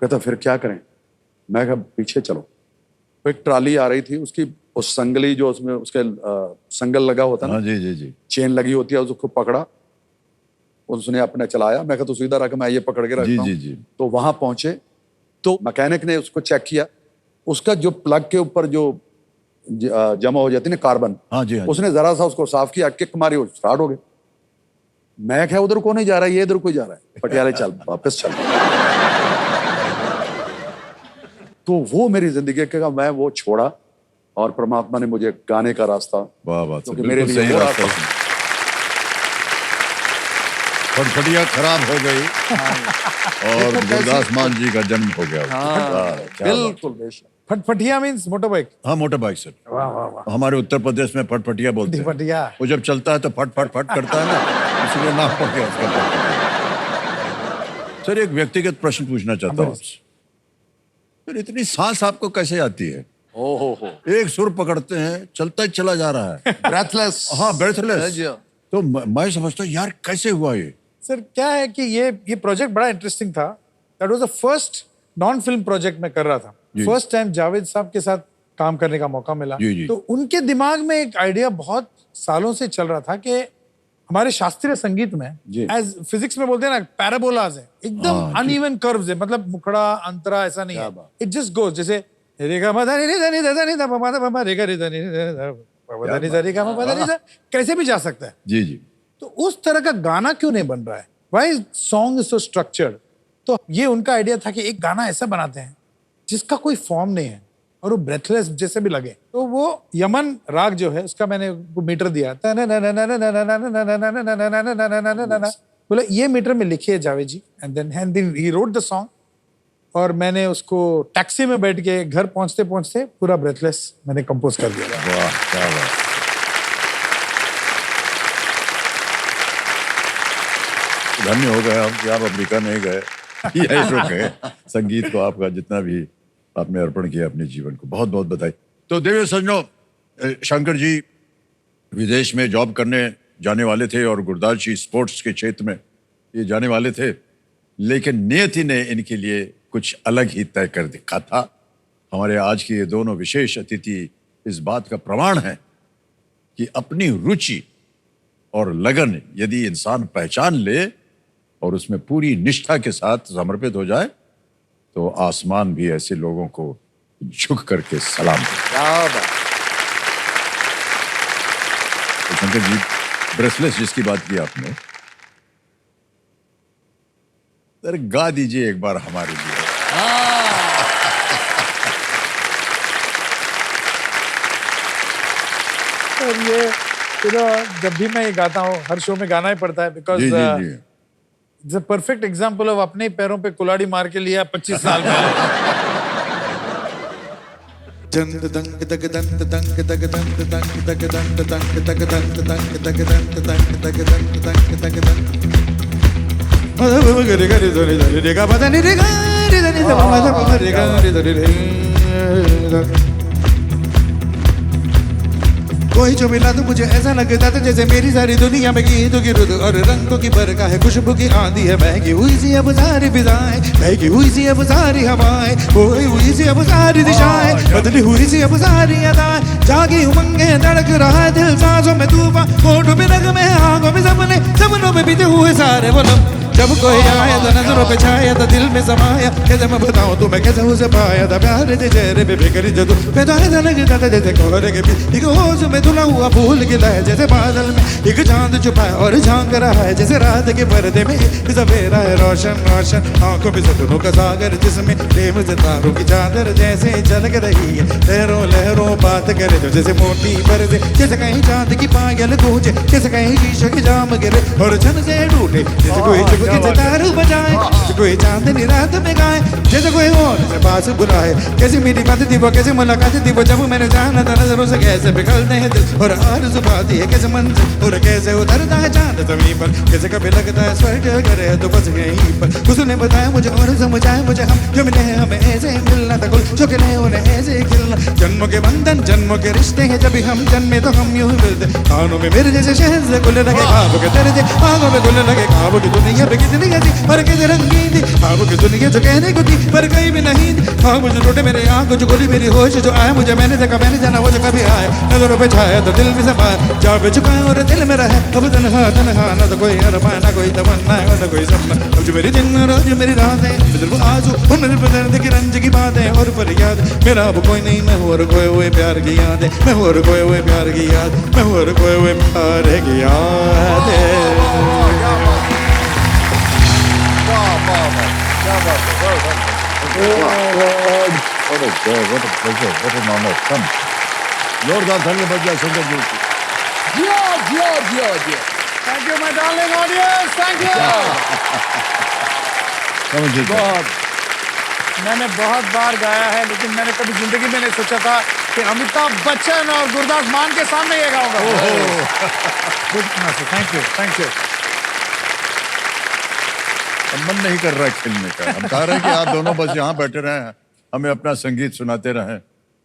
कहता फिर क्या करें? मैं कहा पीछे चलो। तो एक ट्राली आ रही थी, उसकी उस संगली जो उसमें उसके संगल लगा होता ना, हाँ जी जी जी चेन लगी होती है, उसको पकड़ा, उसने अपने चलाया। मैं कहा तो सीधा रखा, मैं ये पकड़ के जी रखता जी हूँ। जी। तो वहां पहुंचे तो मैकेनिक ने उसको चेक किया, उसका जो प्लग के ऊपर जो जमा हो जाती है ना कार्बन, हाँ जी हाँ जी। उसने जरा सा उसको साफ किया, किक मारी, वो स्टार्ट हो गए। मैं क्या उधर को नहीं जा रहा है, ये इधर को ही जा रहा है, पटियाले चल वापस चल। तो वो मेरी जिंदगी का मैं वो छोड़ा, और परमात्मा ने मुझे गाने का रास्ता, वाह वाह, क्योंकि बिल्कुल मेरे लिए सही वो रास्ता रास्ता है। फटफटिया खराब हो गई और गुरदास मान जी का जन्म हो गया। वाह, क्या बात। बिल्कुल बेशक। फटफटिया मीन्स मोटर बाइक। हाँ, मोटर बाइक सर। वाह वाह वाह। हमारे उत्तर प्रदेश में फटफटिया बोलते हैं। फटफटिया। वो जब चलता है तो फट फट फट करता है ना, इसलिए नाम पड़ गया उसका फटफटिया। सर एक व्यक्तिगत प्रश्न पूछना चाहता हूँ आपसे। सर इतनी सांस आपको कैसे आती है? ओ हो एक सुर पकड़ते हैं, चलता ही चला जा रहा है। ब्रेथलेस। हाँ, ब्रेथलेस। तो मैं समझता हूँ यार कैसे हुआ ये? सर क्या है कि ये प्रोजेक्ट बड़ा इंटरेस्टिंग था। That was the first non film project मैं कर रहा था। जी। फर्स्ट टाइम जावेद साहब के साथ काम करने का मौका मिला। जी, जी। तो उनके दिमाग में एक आइडिया बहुत सालों से चल रहा था कि हमारे शास्त्रीय संगीत में, जी। एज फिजिक्स में बोलते हैं ना, पैराबोलाज है, एकदम हाँ, जी। अनइवन कर्व्स है, मतलब मुखड़ा अंतरा ऐसा नहीं क्या है। बात। इट जस्ट गोज, जैसे रे गा मा धा नि धा नि धा धा नि धा पा मा धा पा मा रे गा रे धा नि धा धा पा धा नि धा रे गा मा पा धा नि धा, कैसे भी जा सकता है। जी जी। तो उस तरह का गाना क्यों नहीं बन रहा है? Why song is so structured? तो ये उनका आइडिया था कि एक गाना ऐसा बनाते हैं जिसका कोई फॉर्म नहीं है और वो ब्रेथलेस जैसे भी लगे। तो वो यमन राग जो है उसका मैंने मीटर दिया, बोला ये मीटर में लिखिए Javed ji, and then he wrote the song. और मैंने उसको टैक्सी में बैठ के घर पहुंचते पहुंचते पूरा ब्रेथलेस मैंने कंपोज कर दिया। वाह क्या बात। धन्य हो गए हम कि आप अमेरिका नहीं गए, यही रुके। संगीत को आपका जितना भी आपने अर्पण किया अपने जीवन को, बहुत बहुत बधाई। तो देवी सज्जनों, शंकर जी विदेश में जॉब करने जाने वाले थे और गुरदास जी स्पोर्ट्स के क्षेत्र में ये जाने वाले थे, लेकिन नियति ने इनके लिए कुछ अलग ही तय कर दिखा था। हमारे आज के ये दोनों विशेष अतिथि इस बात का प्रमाण है कि अपनी रुचि और लगन यदि इंसान पहचान ले और उसमें पूरी निष्ठा के साथ समर्पित हो जाए तो आसमान भी ऐसे लोगों को झुक करके सलाम करे। क्या बात। तो शंकर जी, ब्रेसलेस जिसकी बात की आपने, सर गा दीजिए एक बार हमारे लिए। और ये जब भी मैं ये गाता हूँ, हर शो में गाना ही पड़ता है, बिकॉज जी जी जी। It's a perfect example of अपने ही पैरों पे कुल्हाड़ी मार के लिया 25 साल पहले। जंत दंग दग दंत दंग दग दंत दंग दग दंत दंग दग दंत दंग दग दंत दंग दग दंत दंग दग दंत गरे गरे धरे धरे रे गा बदनी रे गा रे धरे रे गा रे गा रे धरे रे। कोई जो मिला तो मुझे ऐसा लगता था जैसे मेरी सारी दुनिया में गीतों की रुत और रंगों की बरखा है, खुशबू की आंधी है, बहकी हुई सी अब सारी फिजाएं, बहकी हुई सी अब सारी हवाएं, खोई हुई सी अब सारी दिशाएं, बदली हुई सी अब सारी अदाएं, जागी उमंगे धड़क रहा है दिल सांसों में तूफान, होठों पे नगमे आंखों में सपने, सपनों में बीते हुए सारे वो लम्हे, जब कोई आया तो नजरों पे छाया तो दिल में समाया, कैसे मैं बताऊं तुम्हें कैसे उसे पाया था, प्यार के चेहरे पे बेकरी जदू मैं तो ऐसा लगता था जैसे कोहरे के बीच एक होश में धुला हुआ फूल खिला है, जैसे बादल में एक चांद छुपा है और झांक रहा है, जैसे रात के पर्दे में सवेरा है रोशन रोशन, आंखों में सपनों का सागर जिसमें प्रेम सितारों की चादर जैसे झलक रही है, लहरों लहरों बात करे तो जैसे मोटी बरसे, जैसे कहीं चांद की पायल गूंजे, जैसे कहीं शीशे के जाम गिरे और छन से टूटे, जैसे कोई के सितारू बजाए, जैसे कोई चांदनी रात में गाए, जैसे कोई और से पास बुलाए, कैसी मेरी बात थी वो, कैसी मुलाकात थी वो, जब मैंने जाना था नजरों से कैसे पिघलते हैं दिल और आरज़ू पाती है कैसे मन से, और कैसे उतरता है चांद ज़मीन पर, कैसे कभी लगता है स्वर्ग करे तो बस यहीं पर, उसने बताया मुझे और समझाया मुझे, हम जो मिले हैं हमें ऐसे मिलना था, गुल जो खिले उन्हें ऐसे खिलना, जन्मों के बंधन जन्मों के रिश्ते हैं, जब हम जन्मे तो हम यूं मिलते, कानों में मेरे जैसे शहर से खुले लगे ख्वाबों के दरजे, आंखों में खुले लगे ख्वाबों की दुनिया पे कितनी हंसी और कैसे रंगीन थी, ख्वाबों की दुनिया जो कहने को थी पर कहीं भी नहीं थी, ख्वाब जो टूटे मेरे आंखों जो खुली मेरी होश जो आया मुझे, मैंने देखा मैंने जाना वो जो कभी आया, नजरों पे छाया तो दिल में समाया, जा पे चुका है और दिल में रहा, अब तन्हा तन्हा ना तो कोई अरमान ना कोई तमन्ना ना तो कोई सपना, अब जो मेरी दिन रोज मेरी रातें सिर्फ आंसू और मेरे बदन की रंज की बातें और फरियाद, मेरा अब कोई नहीं, मैं हूँ और खोए हुए प्यार की यादें, मैं हूँ और खोए हुए प्यार की याद, मैं हूँ और खोए हुए प्यार की यादें। जोरदार तालियां बज जाए शंकर जी की। Thank you my darling audience, thank you. समझिए मैंने बहुत बार गाया है, लेकिन मैंने कभी जिंदगी में नहीं सोचा था कि अमिताभ बच्चन और गुरदास मान के सामने ये गाऊंगा। Thank you thank you. मन नहीं कर रहा है खेलने का, हम चाह रहे हैं कि आप दोनों बस यहाँ बैठे रहें, हमें अपना संगीत सुनाते रहें,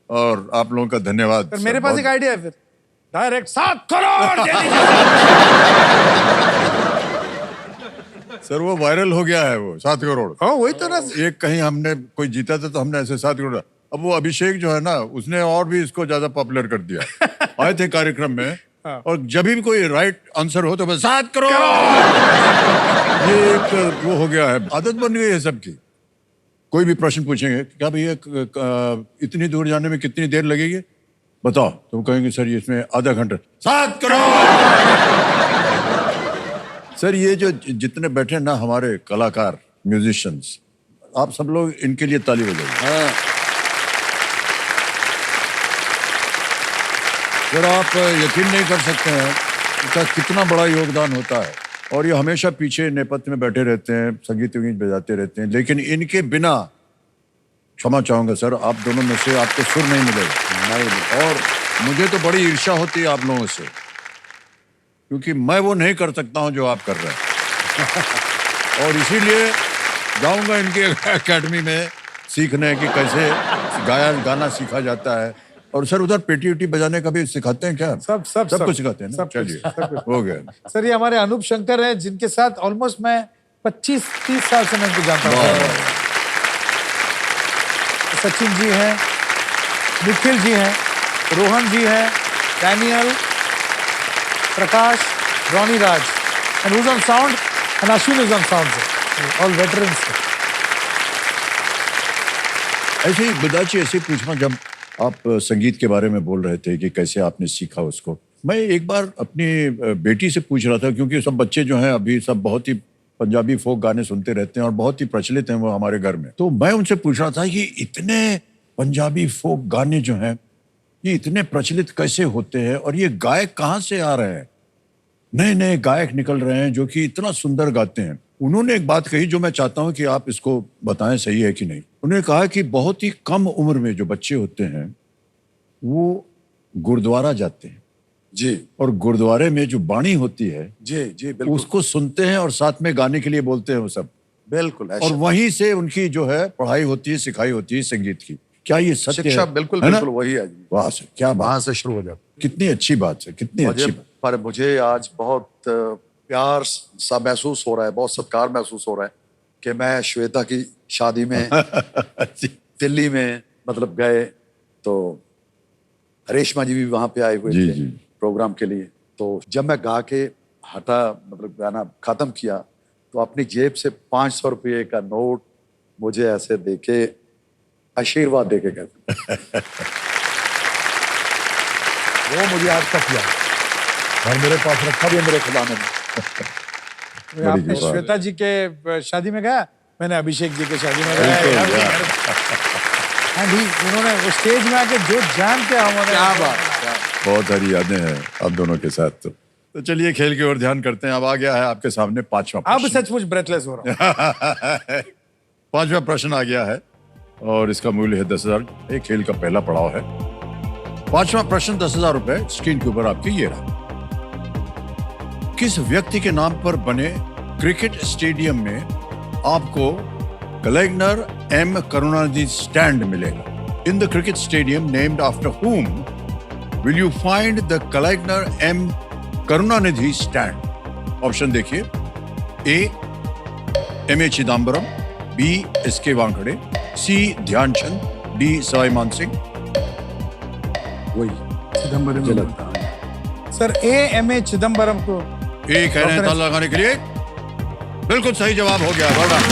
और आप लोगों का धन्यवाद। पर मेरे पास एक आइडिया है, फिर डायरेक्ट 7 करोड़ दे दीजिए। सर वो वायरल हो गया है, वो 7 करोड़। हाँ वही तो ना। एक कहीं हमने कोई जीता था तो हमने ऐसे 7 करोड़, अब वो अभिषेक जो है ना उसने और भी इसको ज्यादा पॉपुलर कर दिया। आए थे कार्यक्रम में और जब भी कोई राइट आंसर हो तो बस 7 करोड़। ये एक वो हो गया है, आदत बन गई है सबकी। कोई भी प्रश्न पूछेंगे, क्या भैया इतनी दूर जाने में कितनी देर लगेगी, बताओ, तुम कहेंगे सर इसमें आधा घंटा। 7 करोड़। सर ये जो जितने बैठे ना हमारे कलाकार म्यूजिशियंस, आप सब लोग इनके लिए ताली बजाइए। सर आप यकीन नहीं कर सकते हैं इनका कितना बड़ा योगदान होता है, और ये हमेशा पीछे नेपथ्य में बैठे रहते हैं, संगीत विगीत बजाते रहते हैं, लेकिन इनके बिना, क्षमा चाहूंगा सर, आप दोनों में से आपको सुर नहीं मिलेगा। नहीं, और मुझे तो बड़ी ईर्ष्या होती है आप लोगों से, क्योंकि मैं वो नहीं कर सकता हूं जो आप कर रहे हैं। और इसीलिए जाऊंगा इनके एकेडमी में सीखने की कैसे गाना सीखा जाता है। और सर उधर पेटी उटी बजाने का भी सिखाते हैं क्या? सब कुछ सिखाते हैं ना? चलिए हो गया। सर ये हमारे अनूप शंकर हैं, जिनके साथ ऑलमोस्ट मैं 25-30 साल से मैं इनको जानता हूँ। सचिन जी हैं, निखिल जी हैं, रोहन जी हैं, Daniel, Prakash, Ronnie Raj, and who's on sound? And Ashwin is on sound, sir. All veterans. Sir. ऐसे ही गुरदास ऐसे पूछना, जब आप संगीत के बारे में बोल रहे थे कि कैसे आपने सीखा उसको, मैं एक बार अपनी बेटी से पूछ रहा था, क्योंकि सब बच्चे जो हैं अभी सब बहुत ही पंजाबी फोक गाने सुनते रहते हैं और बहुत ही प्रचलित हैं वो हमारे घर में। तो मैं उनसे पूछ रहा था कि इतने पंजाबी फोक गाने जो हैं ये इतने प्रचलित कैसे होते हैं और ये गायक कहाँ से आ रहे हैं? नए नए गायक निकल रहे हैं जो कि इतना सुंदर गाते हैं। उन्होंने एक बात कही जो मैं चाहता हूं कि आप इसको बताएं सही है कि नहीं। उन्होंने कहा कि बहुत ही कम उम्र में जो बच्चे होते हैं वो गुरुद्वारा जाते हैं जी, और गुरुद्वारे में जो बाणी होती है जी जी, बिल्कुल उसको सुनते हैं और साथ में गाने के लिए बोलते हैं वो सब, बिल्कुल और वहीं से उनकी जो है पढ़ाई होती है, सिखाई होती है संगीत की। क्या ये सत्य शिक्षा है? बिल्कुल है ना? बिल्कुल वही है जी। वाह सर, क्या बात, वहां से शुरू हो जाता कितनी अच्छी बात है, कितनी अच्छी मुझे, बात। पर मुझे आज बहुत प्यार सा महसूस हो रहा है, बहुत सत्कार महसूस हो रहा है कि मैं श्वेता की शादी में दिल्ली में मतलब गए तो रेशमा जी भी वहां पे आए हुए जी, थे जी। प्रोग्राम के लिए। तो जब मैं गा के हटा मतलब गाना खत्म किया तो अपनी जेब से 500 रुपये का नोट मुझे ऐसे देके आशीर्वाद देके गए। वो मुझे आज तक याद है और मेरे पास रखा भी है मेरे खजाने में। आपने बड़ी बात। श्वेता जी के शादी में गया, मैंने अभिषेक जी के शादी में बिल्कुल, गया। यार। उन्होंने वो स्टेज में आके जो जान के हमारे क्या बात, बहुत सारी यादें हैं आप दोनों के साथ। तो चलिए खेल की ओर ध्यान करते हैं। अब आ गया है आपके सामने पांचवा अब प्रश्न। सचमुच ब्रेथलेस हो रहा हूँ। पांचवा प्रश्न आ गया है और इसका मूल्य है 10,000। एक खेल का पहला पड़ाव है। पांचवा प्रश्न 10,000 रुपए स्क्रीन के ऊपर आपके ये रहा। किस व्यक्ति के नाम पर बने क्रिकेट स्टेडियम में आपको कलेक्टर एम करुणानिधि स्टैंड मिलेगा? In the cricket stadium named after whom will you find the collector M Karunanidhi stand? Option देखिए। A MA. Chidambaram, B SK. Wankhede, C Dhyanchand, D Sawai Mansingh. वही चिदम्बरम मुझे लगता है। Sir MA. चिदम्बरम को ए कह रहे हैं ताला लगाने के लिए। बिल्कुल सही जवाब हो गया। well done।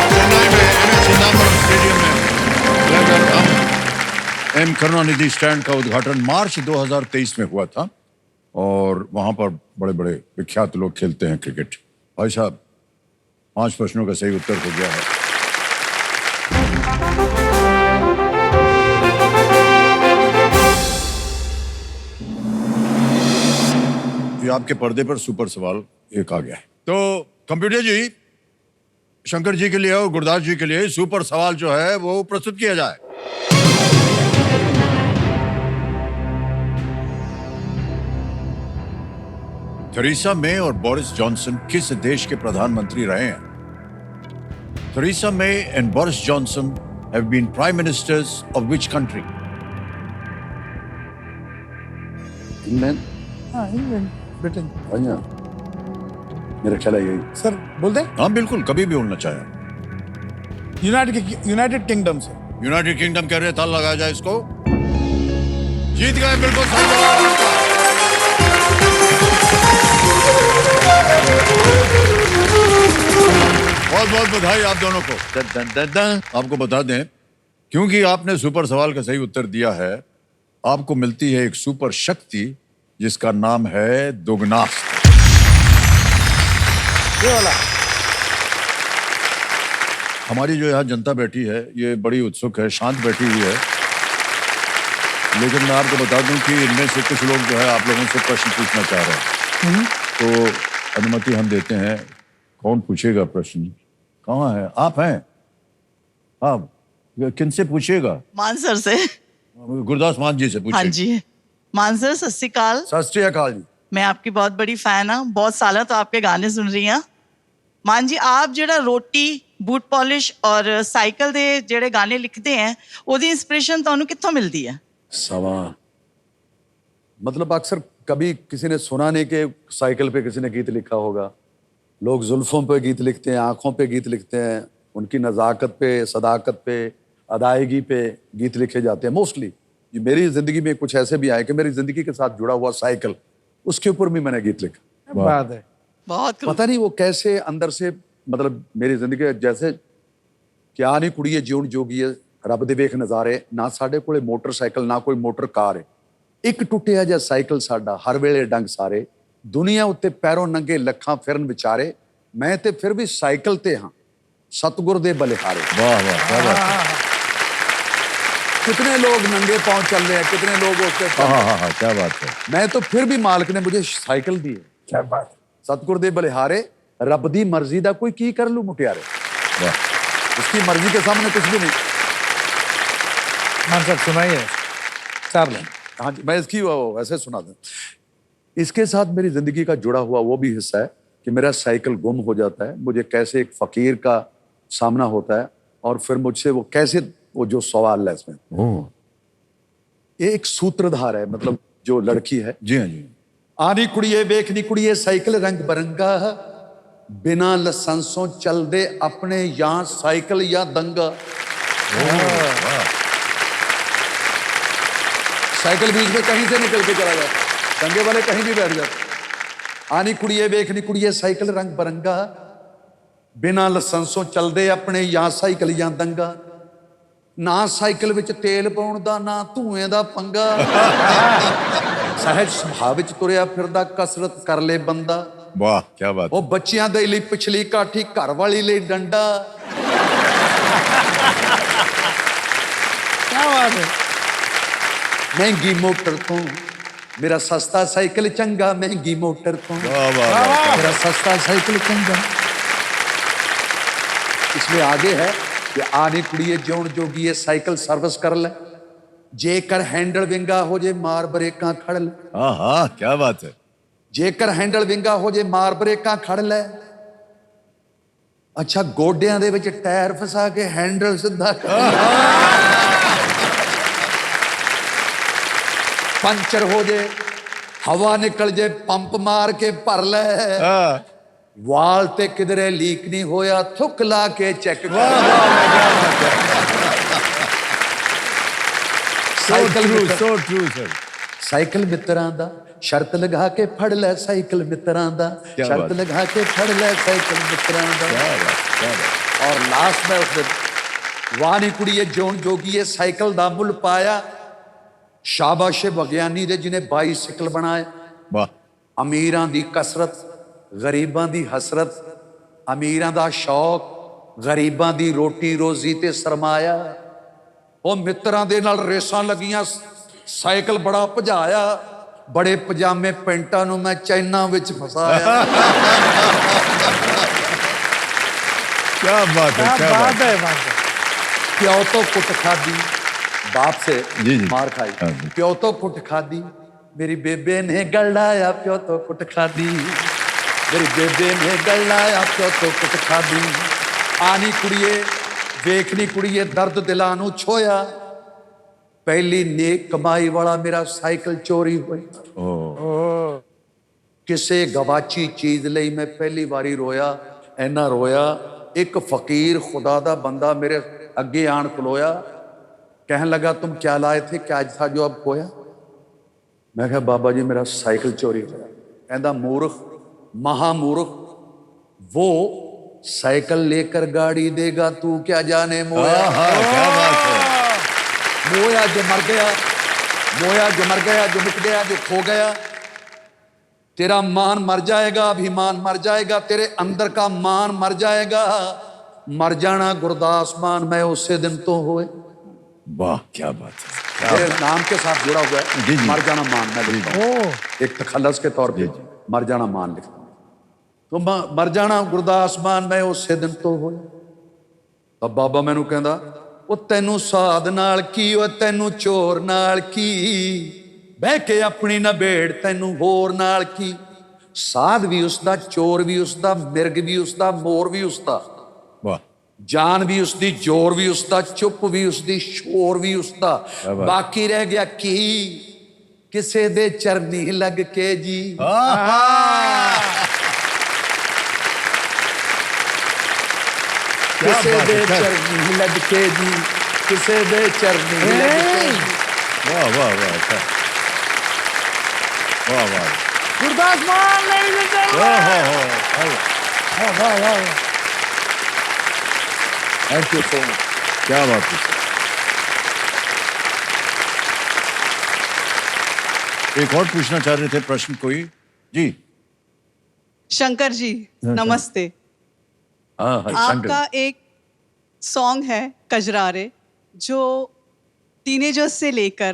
चेन्नई में एम.ए. चिदम्बरम स्टेडियम में कलेक्टर एम करुणानिधि स्टैंड का उद्घाटन मार्च 2023 में हुआ था और वहां पर बड़े बड़े विख्यात लोग खेलते हैं क्रिकेट। भाई साहब 5 प्रश्नों का सही उत्तर हो गया है। ये आपके पर्दे पर सुपर सवाल एक आ गया है। तो कंप्यूटर जी शंकर जी के लिए और गुरदास जी के लिए सुपर सवाल जो है वो प्रस्तुत किया जाए। थेरेसा मे और बोरिस जॉनसन किस देश के प्रधानमंत्री रहे हैं? Theresa May and Boris Johnson have been prime ministers of which country? England, हाँ इंग्लैंड, ब्रिटेन। मेरा ख्याल है यही। सर बोल दे। हाँ बिल्कुल, कभी भी बोलना चाहे। यूनाइटेड किंगडम से। यूनाइटेड किंगडम कह रहे हैं, ताल लगाया जाए इसको। जीत गए, बिल्कुल सही जवाब। बहुत बहुत बधाई आप दोनों को। दन दन दन। आपको बता दें, क्योंकि आपने सुपर सवाल का सही उत्तर दिया है, आपको मिलती है एक सुपर शक्ति जिसका नाम है दुगनास्त्र। ये वाला। हमारी जो यहाँ जनता बैठी है ये बड़ी उत्सुक है, शांत बैठी हुई है, लेकिन मैं आपको बता दूं कि इनमें से कुछ लोग जो है आप लोगों से प्रश्न पूछना चाह रहे हैं। तो अनुमति हम देते हैं। कौन पूछेगा प्रश्न? कहाँ है? आप हैं? आप किनसे पूछिएगा? मान सर से। गुरदास मान जी से पूछिए। हाँ जी मान सर, सत श्री अकाल। सत श्री अकाल जी। मैं आपकी बहुत बड़ी फैन हाँ, बहुत साल तो आपके गाने सुन रही हाँ। मान जी आप जेड़ा रोटी, बूट पॉलिश और साइकिल दे जेड़े गाने लिखते हैं ओदी इंस्पिरेशन तुहानू कित्थों मिलदी है? सवा मतलब अक्सर कभी किसी ने सुना नहीं कि साइकिल पे किसी ने गीत लिखा होगा। लोग जुल्फों पे गीत लिखते हैं, आंखों पे गीत लिखते हैं, उनकी नज़ाकत पे, सदाकत पे, अदायगी पे गीत लिखे जाते हैं मोस्टली। मेरी ज़िंदगी में कुछ ऐसे भी आए कि मेरी ज़िंदगी के साथ जुड़ा हुआ साइकिल, उसके ऊपर भी मैंने गीत लिखा। क्या बात है। बहुत पता नहीं वो कैसे अंदर से, मतलब मेरी ज़िंदगी जैसे क्या नहीं कुड़िए जीवन जोगी है, रब दे वेख नज़ारे, ना साडे कोले मोटरसाइकिल ना कोई मोटर कार है, एक टुटिया जिहा साइकिल साडा हर वेले डंग सारे, दुनिया उत्ते पैरों नंगे लखां फिरन विचारे, मैं ते फिर भी साइकिल ते हां सतगुर दे बलिहारे। वाह वाह, क्या बात है। कितने लोग नंगे पांव चल रहे हैं, कितने लोग उसके हाँ, क्या बात है। मैं तो फिर भी मालिक ने मुझे साइकिल दी है। क्या बात। सतगुर दे बलिहारे, रब दी मर्जी दा कोई की कर लू मुटियारे। वाह। उसकी मर्जी के सामने कुछ भी नहीं। मान साहब सुनाइए 4 लाइन। हाँ जी, मैं इसकी ऐसे सुना दूं। इसके साथ मेरी जिंदगी का जुड़ा हुआ वो भी हिस्सा है कि मेरा साइकिल गुम हो जाता है, मुझे कैसे एक फकीर का सामना होता है और फिर मुझसे वो कैसे, वो जो सवाल है इसमें, ये एक सूत्रधार है, मतलब जो लड़की है। जी हाँ जी। आनी कुड़िए वेखनी कुड़िए साइकिल रंग बरंगा, बिना लाइसेंसों चल दे अपने यहाँ साइकिल या दंगा। साइकिल बीच में कहीं से निकल के चला जाता, दंगे वाले कहीं भी बैठ जाते। आनी कुड़िए वेखनी कुड़िए साइकिल रंग बरंगा, बिना लाइसेंसों चल दे अपने यहाँ साइकिल या दंगा, ना साइकिल विच तेल पाउण दा ना धुएं दा पंगा, सहज सुभाव विच तुरिया फिरदा कसरत कर ले बंदा। वाह क्या बात। ਉਹ ਬੱਚਿਆਂ ਦੇ ਲਈ ਪਿਛਲੀ ਕਾਠੀ ਘਰ ਵਾਲੀ ਲਈ ਡੰਡਾ। क्या बात है। ਮਹਿੰਗੀ ਮੋਟਰ ਤੋਂ ਮੇਰਾ ਸਸਤਾ ਸਾਈਕਲ ਚੰਗਾ, ਮਹਿੰਗੀ ਮੋਟਰ ਤੋਂ वाह वाह वाह। मेरा सस्ता साइकिल चंगा। इसमें आगे है कि आनी कुड़िए जिउण जोगी ये साइकिल सर्विस कर ले, जेकर हैंडल विंगा हो जे मार ब्रेकां खड़ ले, हाँ हाँ क्या बात है। ਜੇਕਰ ਹੈਂਡਲ ਵਿੰਗਾ ਹੋ ਜੇ ਮਾਰ ਬ੍ਰੇਕਾਂ ਖੜ ਲੈ। ਅੱਛਾ ਗੋਡਿਆਂ ਦੇ ਵਿੱਚ ਟਾਇਰ ਫਸਾ ਕੇ ਹੈਂਡਲ ਸਿੱਧਾ ਕਰ, ਪੰਚਰ ਹੋ ਜੇ ਹਵਾ ਨਿਕਲ ਜੇ ਪੰਪ ਮਾਰ ਕੇ ਭਰ ਲੈ, हाँ। ਵਾਲ ਤੇ ਕਿਧਰੇ ਲੀਕ ਨਹੀਂ ਹੋਇਆ ਥੁੱਕ ਲਾ ਕੇ ਚੈੱਕ ਕਰ। So true sir। ਸਾਈਕਲ ਮਿੱਤਰਾਂ ਦਾ ਸ਼ਰਤ ਲਗਾ ਕੇ ਫੜ ਲੈ, ਸਾਈਕਲ ਮਿੱਤਰਾਂ ਦਾ ਸ਼ਰਤ ਲਗਾ ਕੇ ਫੜ ਲੈ, ਸਾਈਕਲ ਮਿੱਤਰਾਂ ਦਾ। ਔਰ ਲਾਸਟ में उसने वानी कुड़िए जोन जोगीए साइकिल ਦਾ ਮੁੱਲ ਪਾਇਆ, ਸ਼ਾਬਾਸ਼ ਵਿਗਿਆਨੀ ਦੇ ਜਿਹਨੇ ਬਾਈਸਾਈਕਲ ਬਣਾਇਆ। वाह। ਅਮੀਰਾਂ ਦੀ ਕਸਰਤ, ਗਰੀਬਾਂ ਦੀ ਹਸਰਤ, ਅਮੀਰਾਂ ਦਾ ਸ਼ੌਕ, ਗਰੀਬਾਂ ਦੀ ਰੋਟੀ ਰੋਜ਼ੀ ਤੇ ਸਰਮਾਇਆ। ਉਹ ਮਿੱਤਰਾਂ ਦੇ ਨਾਲ ਰੇਸਾਂ ਲੱਗੀਆਂ, ਸਾਈਕਲ ਬੜਾ ਭਜਾਇਆ, बड़े पजामे पेंटा नूं मैं चाइना विच फसाया। क्या बात है, क्या बात है। बात है। प्यो तो कुट खादी, बाप से जी, जी। मार खाई, हाँ जी। प्यो तो कुट खादी, मेरी बेबे ने गलाया प्यो तो कुट खादी, मेरी बेबे ने गलाया प्यो तो कुट खादी। आनी कुड़िए वेखनी कुड़िए दर्द दिलां नूं छोया, पहली नेक कमाई वाला मेरा साइकिल चोरी हुई। किसे गवाची चीज लई मैं पहली बारी रोया, ऐना रोया। एक फकीर खुदा दा बंदा मेरे अगे आन खलोया, कहन लगा तुम क्या लाए थे, क्या था जो अब खोया। मैं कहा बाबा जी मेरा साइकिल चोरी हुआ। कहता मूर्ख, महामूर्ख, वो साइकिल लेकर गाड़ी देगा, तू क्या जाने मोया। क्या बात है। मोया जो मर गया, मोया जो मर गया, जो मिट गया, जो खो गया, तेरा मान मर जाएगा, अभिमान मर जाएगा, तेरे अंदर का मान मर जाएगा, मर जाना गुरदास मान मैं उसे दिन तो होए। वाह क्या बात है। मेरे नाम के साथ जुड़ा हुआ है, जी, जी। मर जाना मान मैं लिखता हूं, एक तखल्लुस के तौर पे मर जाना मान लिखता हूं। तो मर जाना गुरदास मान मैं उसे दिन तो होए। अब बाबा मैनू कहंदा ਉਹ ਤੈਨੂੰ ਸਾਧ ਨਾਲ ਕੀ, ਉਹ ਤੈਨੂੰ ਚੋਰ ਨਾਲ ਕੀ, ਬਹਿ ਕੇ ਆਪਣੀ ਨਬੇੜ ਤੈਨੂੰ ਹੋਰ ਨਾਲ ਕੀ। ਸਾਧ ਵੀ ਉਸਦਾ, ਚੋਰ ਵੀ ਉਸਦਾ, ਮਿਰਗ ਵੀ ਉਸਦਾ, ਮੋਰ ਵੀ ਉਸਦਾ, वाह। ਜਾਨ ਵੀ ਉਸਦੀ, ਜ਼ੋਰ ਵੀ ਉਸਦਾ, ਚੁੱਪ ਵੀ ਉਸਦੀ, ਸ਼ੋਰ ਵੀ ਉਸਦਾ, ਬਾਕੀ ਰਹਿ ਗਿਆ ਕੀ। ਕਿਸੇ ਦੇ ਚਰਨੀ ਲੱਗ ਕੇ ਜੀ क्या ਕਿਸੇ बात ਦੇ है, क्या- ਚਰਨੀ ਲੱਗ ਕੇ ਜੀ ਕਿਸੇ ਦੇ ਚਰਨੀ ਲੱਗ ਕੇ ਜੀ वाह वाह वाह क्या- वाह वाह गुरदास मान, ladies and gentlemen. वाह वाह वाह वाह थैंक यू सो मच क्या बात है सर। एक और पूछना चाह रहे थे प्रश्न कोई जी। शंकर जी नमस्ते। हाँ हाँ शंकर आपका एक सॉन्ग है कजरारे जो टीनेजर्स से लेकर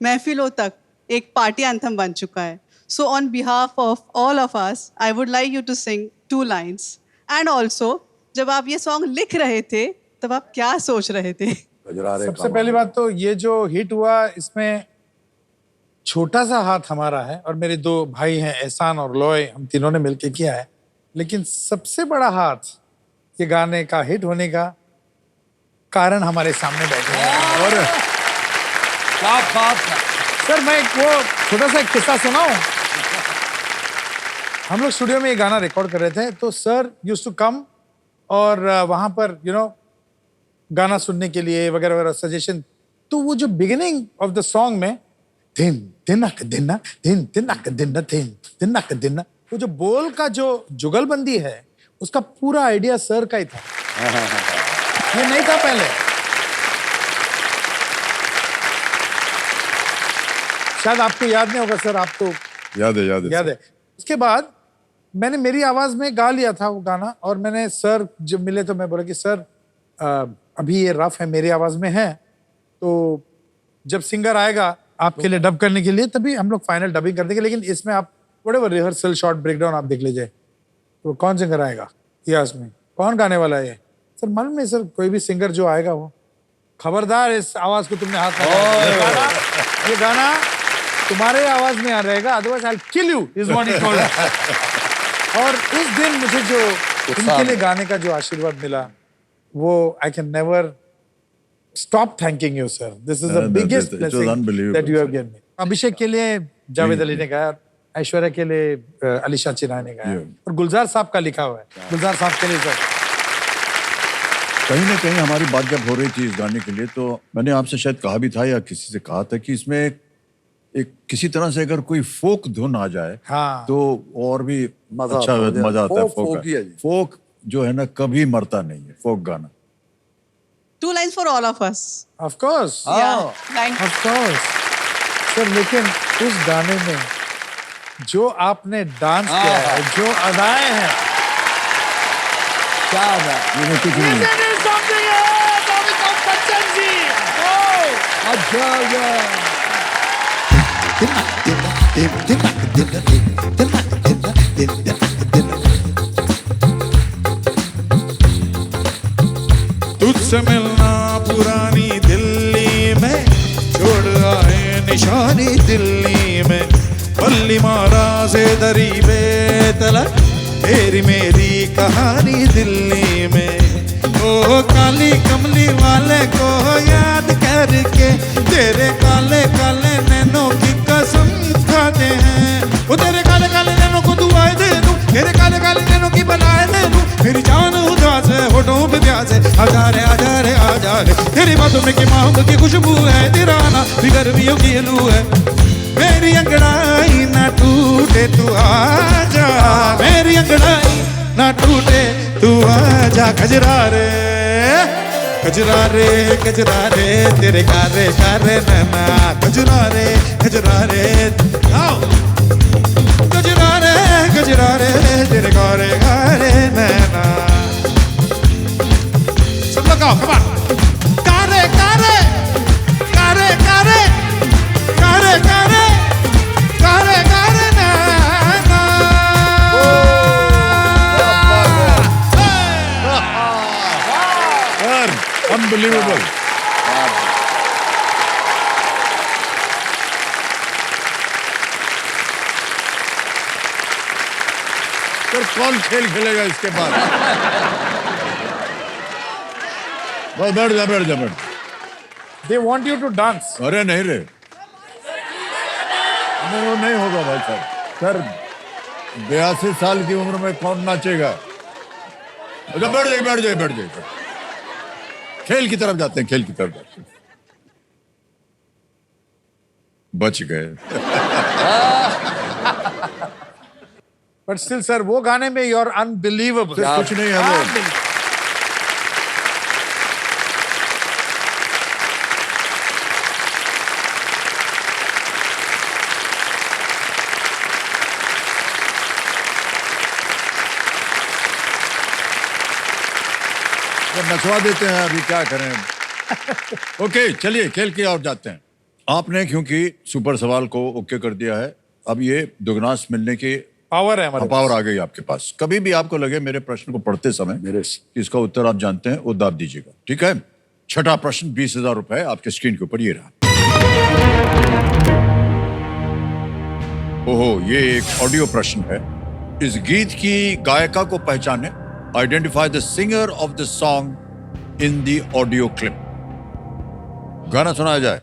महफिलों तक एक पार्टी एंथम बन चुका है। So on behalf of all of us I would like you to sing 2 lines and also जब आप ये सॉन्ग लिख रहे थे तब आप क्या सोच रहे थे? गुजरारे सबसे पहली बात तो ये जो हिट हुआ इसमें छोटा सा हाथ हमारा है और मेरे 2 भाई हैं एहसान और लॉय, हम तीनों ने मिलके किया है। लेकिन सबसे बड़ा हाथ ये गाने का हिट होने का कारण हमारे सामने बैठे हैं। और क्या बात है सर मैं एक वो छोटा सा एक किस्सा सुनाऊं। हम लोग स्टूडियो में ये गाना रिकॉर्ड कर रहे थे तो सर यूज्ड टू कम और वहां पर गाना सुनने के लिए वगैरह वगैरह सजेशन। तो वो जो बिगिनिंग ऑफ द सॉन्ग में दिन दिनक दिना दिन दिनक दिना दिन दिनक दिना, वो जो बोल का जो जुगलबंदी है उसका पूरा आइडिया सर का ही था। ये नहीं था पहले। शायद आपको याद नहीं होगा सर, आप तो याद है याद है याद है। उसके बाद मैंने मेरी आवाज में गा लिया था वो गाना और मैंने सर जब मिले तो मैं बोला कि सर अभी ये रफ है मेरी आवाज में है, तो जब सिंगर आएगा आपके लिए डब करने के लिए तभी हम लोग फाइनल डबिंग कर देंगे, लेकिन इसमें आप व्हाटएवर रिहर्सल शॉर्ट ब्रेकडाउन आप देख लीजिए। तो कौन सिंगर आएगा इतिहास में, कौन गाने वाला है? सर मालूम नहीं सर, कोई भी सिंगर जो आएगा वो खबरदार इस आवाज को तुमने हाथ में ये गाना तुम्हारे आवाज में आ रहेगा, otherwise I will kill you is what he told. और उस दिन मुझे जो इनके लिए गाने का जो आशीर्वाद मिला वो I can never stop thanking you sir. This is the biggest it was blessing unbelievable, that you have given me. Abhishek के लिए जावेद अली ने गाया, ऐश्वर्या के लिए अलीशा चिराय ने गाया और गुलजार साहब का लिखा हुआ है। गुलजार साहब के लिए सर कहीं ना कहीं हमारी बात जब हो रही थी इस गाने के लिए तो मैंने आपसे शायद कहा भी था या किसी से कहा था कि इसमें एक किसी तरह से अगर कोई फोक धुन आ जाए हाँ। तो और भी मजा अच्छा आता है। मजा आता है। फोक ही है जी। फोक जो है ना कभी मरता नहीं है, फोक गाना। 2 lines for all of us. Of course thank of course sir. लेकिन उस गाने में जो आपने डांस किया है, जो अदाएं हैं, क्या बात ये कुछ नहीं है। तुझसे मिलना पुरानी दिल्ली में छोड़ आए निशानी दिल्ली में बल्ली मारा से दरी बेतला तेरी मेरी कहानी दिल्ली में। ओ काली कमली वाले को याद करके तेरे काले काले नैनों की कसम खाते हैं। वो तेरे काले काले नैनों को दुआएं दे दूं, तेरे काले काले नैनों की बनाए दे दूं। मेरी जान उदास है, होठों पे प्यास है, आजा रे आजा रे आजा रे। तेरी बातों में की मांग की खुशबू है, तेरा आना भी गर्मियों की लू है। मेरी अंगड़ाई ना टूटे तू आजा, मेरी अंगड़ाई ना टूटे तू आजा। खजरा रे कजरा रे कजरा रे तेरे कारे कारे नैना। कजरा रे आओ कजरा रे तेरे कारे कारे नैना। सब लोग आओ कम ऑन। कारे कारे कारे कारे कारे कारे कारे कारे नैना। यार अनबिलीवेबल। सर कौन खेल खेलेगा इसके बाद? बस बैठ जा बैठ जा बैठ। They want you to dance. अरे नहीं रे नहीं वो नहीं होगा भाई साहब। सर 82 साल की उम्र में कौन नाचेगा? अच्छा बैठ जाइए बैठ जाइए बैठ जाइए। खेल की तरफ जाते हैं, खेल की तरफ जाते हैं। बच गए। बट स्टिल सर वो गाने में यू आर अनबिलीवेबल। कुछ नहीं है वो। नचवा देते हैं, अभी क्या करें। ओके चलिए खेल की ओर जाते हैं। आपने क्योंकि सुपर सवाल को ओके कर दिया है, अब ये दुगनास मिलने की पावर है हमारे पावर आ गई आपके पास। कभी भी आपको लगे मेरे प्रश्न को पढ़ते समय कि इसका उत्तर आप जानते हैं, वो दाब दीजिएगा, ठीक है? छठा प्रश्न 20,000 रुपए आपके स्क्रीन के ऊपर ये रहा। ओहो, ये एक ऑडियो प्रश्न है। इस गीत की गायिका को पहचाने। Identify the singer of the song in the audio clip. गाना सुनाया जाए।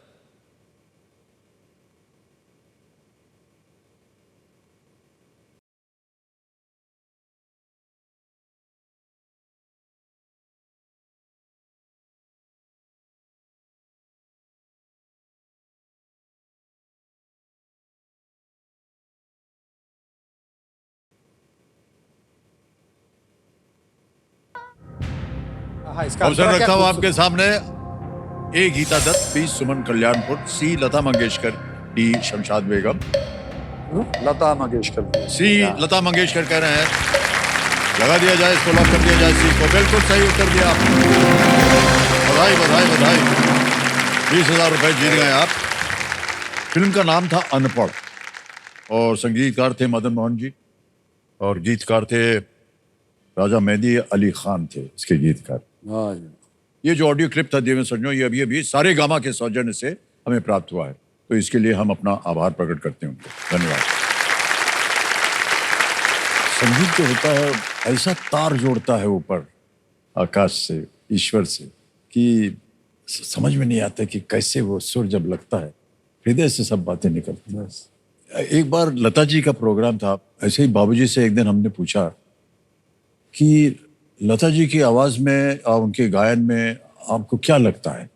हाँ, इसका अवसर अंतरा क्या रखता हूं खूबसूरत- आपके सामने। ए गीता दत्त, बी सुमन कल्याणपुर, सी लता मंगेशकर, डी शमशाद बेगम। लता मंगेशकर। सी लता मंगेशकर कह रहे हैं। लगा दिया जाए इसको, लॉक कर दिया जाए सी को। बिल्कुल सही उत्तर दिया आपने। बधाई बधाई बधाई। 20,000 रुपए जीत गए आप। फिल्म का नाम था अनपढ़ और संगीतकार थे मदन मोहन जी और गीतकार थे राजा मेहदी अली खान थे इसके गीतकार। हाँ जी। ये जो ऑडियो क्लिप था देवेंद्र सज्जनों, ये अभी सारे गामा के सौजन्य से हमें प्राप्त हुआ है, तो इसके लिए हम अपना आभार प्रकट करते हैं उनको। धन्यवाद। संगीत जो होता है ऐसा तार जोड़ता है ऊपर आकाश से, ईश्वर से, कि समझ में नहीं आता कि कैसे वो सुर जब लगता है हृदय से सब बातें निकलती हैं। एक बार लता जी का प्रोग्राम था, ऐसे ही बाबूजी से एक दिन हमने पूछा कि लता जी की आवाज में और उनके गायन में आपको क्या लगता है?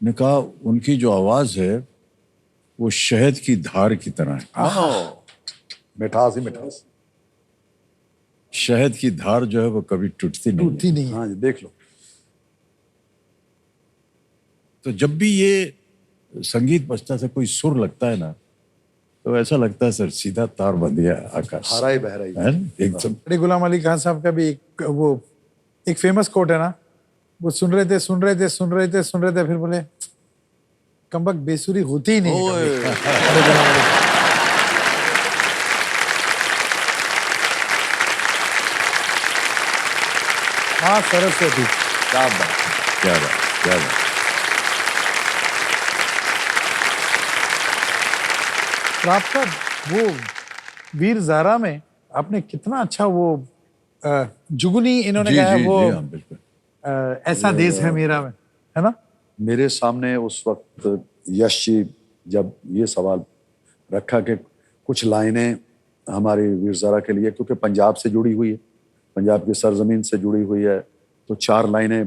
ने कहा उनकी जो आवाज है वो शहद की धार की तरह है। मिठास ही मिठास। शहद की धार जो है वो कभी टूटती नहीं है। टूटती नहीं है। हाँ जी, देख लो। तो जब भी ये संगीत बजता है, कोई सुर लगता है ना, तो ऐसा लगता है सर सीधा तार बंध गया आकाश। हरा ही बह रही है। है ना? एकदम। बड़े गुलाम अली खान साहब का भी एक फेमस कोट है ना, वो सुन रहे थे फिर बोले कमबख्त बेसुरी होती ही नहीं है कभी। बड़े गुलाम अली खान। हाँ सरस्वती। क्या बात। क्या बात क्या बात। तो आपका वो वीर ज़ारा में आपने कितना अच्छा वो जुगनी इन्होंने जी कहा है जी वो जी हाँ बिल्कुल। ऐसा देश है मेरा में, है ना? मेरे सामने उस वक्त यश जी जब ये सवाल रखा कि कुछ लाइनें हमारी वीर ज़ारा के लिए, क्योंकि पंजाब से जुड़ी हुई है, पंजाब की सरजमीन से जुड़ी हुई है, तो 4 लाइनें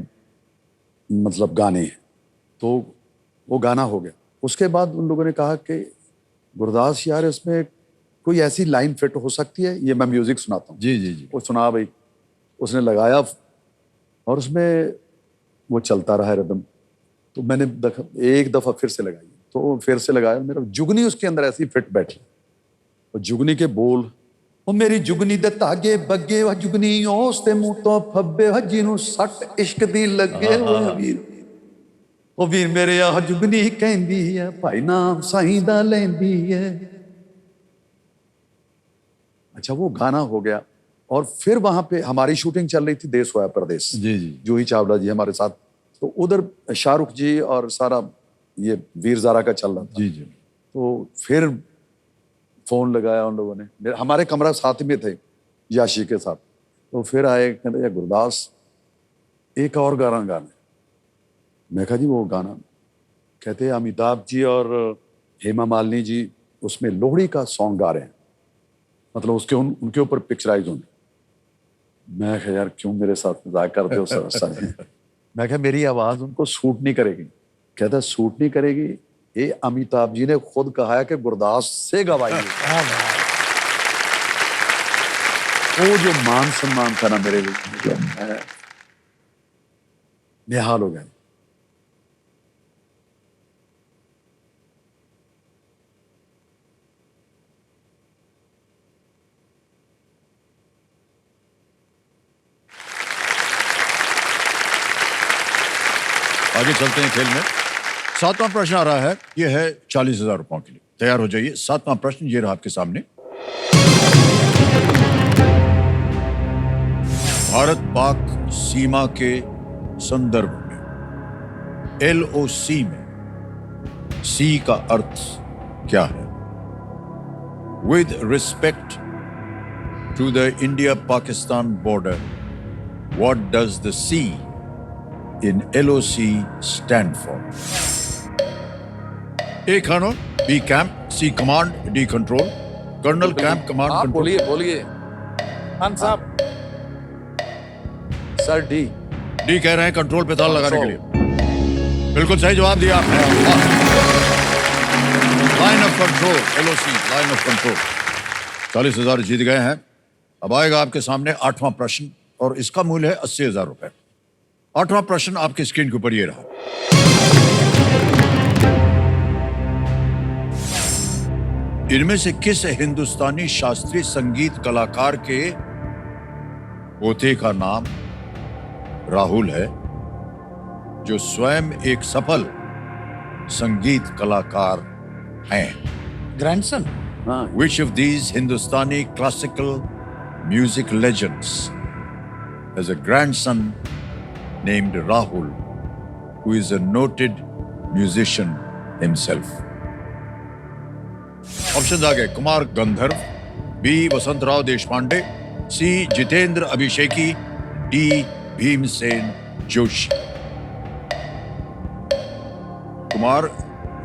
मतलब गाने हैं, तो वो गाना हो गया। उसके बाद उन लोगों ने कहा कि गुरदास यार इसमें कोई ऐसी लाइन फिट हो सकती है, ये मैं म्यूजिक सुनाता हूँ। जी जी जी। वो सुना भाई, उसने लगाया और उसमें वो चलता रहा रिदम। तो मैंने एक दफा फिर से लगाई, तो फिर से लगाया, मेरा जुगनी उसके अंदर ऐसी फिट बैठी। और जुगनी के बोल, ਉਹ ਮੇਰੀ ਜੁਗਨੀ ਦੇ ਧਾਗੇ ਬੱਗੇ ਵਾ ਜੁਗਨੀ ਉਸ ਤੇ ਮੂੰਹ ਤੋਂ ਫੱਬੇ ਵਾ ਜਿਹਨੂੰ ਸੱਟ ਇਸ਼ਕ ਦੀ ਲੱਗੇ ਵਾ ਵੀਰ। ਉਹ ਵੀਰ ਮੇਰੇ ਆ ਜੁਗਨੀ ਕਹਿੰਦੀ ਐ ਭਾਈ ਨਾਮ ਸਾਈਂ ਦਾ ਲੈਂਦੀ ਐ। अच्छा वो गाना हो गया। और फिर वहां पे हमारी शूटिंग चल रही थी देश होया परदेश। जी जी। जूही चावला जी हमारे साथ, तो उधर शाहरुख जी और सारा ये वीर ज़ारा का चल रहा था। जी जी। तो फिर फोन लगाया उन लोगों ने, हमारे कमरा साथ में थे याशी के साथ, तो फिर आए कहते गुरदास एक और गाना गाना। मैं कहा जी वो गाना, कहते अमिताभ जी और हेमा मालिनी जी उसमें लोहड़ी का सॉन्ग गा रहे हैं, मतलब उसके उनके ऊपर पिक्चराइज होने। मैं कहा यार क्यों मेरे साथ मजाक करते हो सर? मैं कहा मेरी आवाज उनको सूट नहीं करेगी। कहता सूट नहीं करेगी, ये अमिताभ जी ने खुद कहा है कि गुरदास से गवाइए। वो जो मान सम्मान था ना मेरे लिए, मैं निहाल हो गया। आगे चलते हैं खेल में। 7वां प्रश्न आ रहा है, यह है 40,000 रुपयों के लिए। तैयार हो जाइए। 7वां प्रश्न ये रहा आपके सामने। भारत पाक सीमा के संदर्भ में LOC में सी का अर्थ क्या है? With respect to the India Pakistan border, what does the C in LOC stand for? A Colonel, B Camp, C Command, D Control. Colonel, Camp, Command, आप Control. बोलिए खान साहब, सर। डी D कह रहे हैं कंट्रोल पे ताल लगाने के लिए। बिल्कुल सही जवाब दिया आपने। Line of control, LOC, line of control. 40,000 जीत गए हैं। अब आएगा आपके सामने 8वां प्रश्न और इसका मूल्य है 80,000 रुपए। 8वां प्रश्न आपकी स्क्रीन के ऊपर ये रहा। इनमें से किस हिंदुस्तानी शास्त्रीय संगीत कलाकार के पोते का नाम राहुल है, जो स्वयं एक सफल संगीत कलाकार हैं? ग्रैंडसन। हाँ, Which of these Hindustani classical music legends has a grandson named Rahul, who is a noted musician himself? Option आ गए। Kumar Gandharva, B Vasantrao Deshpande, C Jitendra Abhisheki, D Bhimsen Joshi. Kumar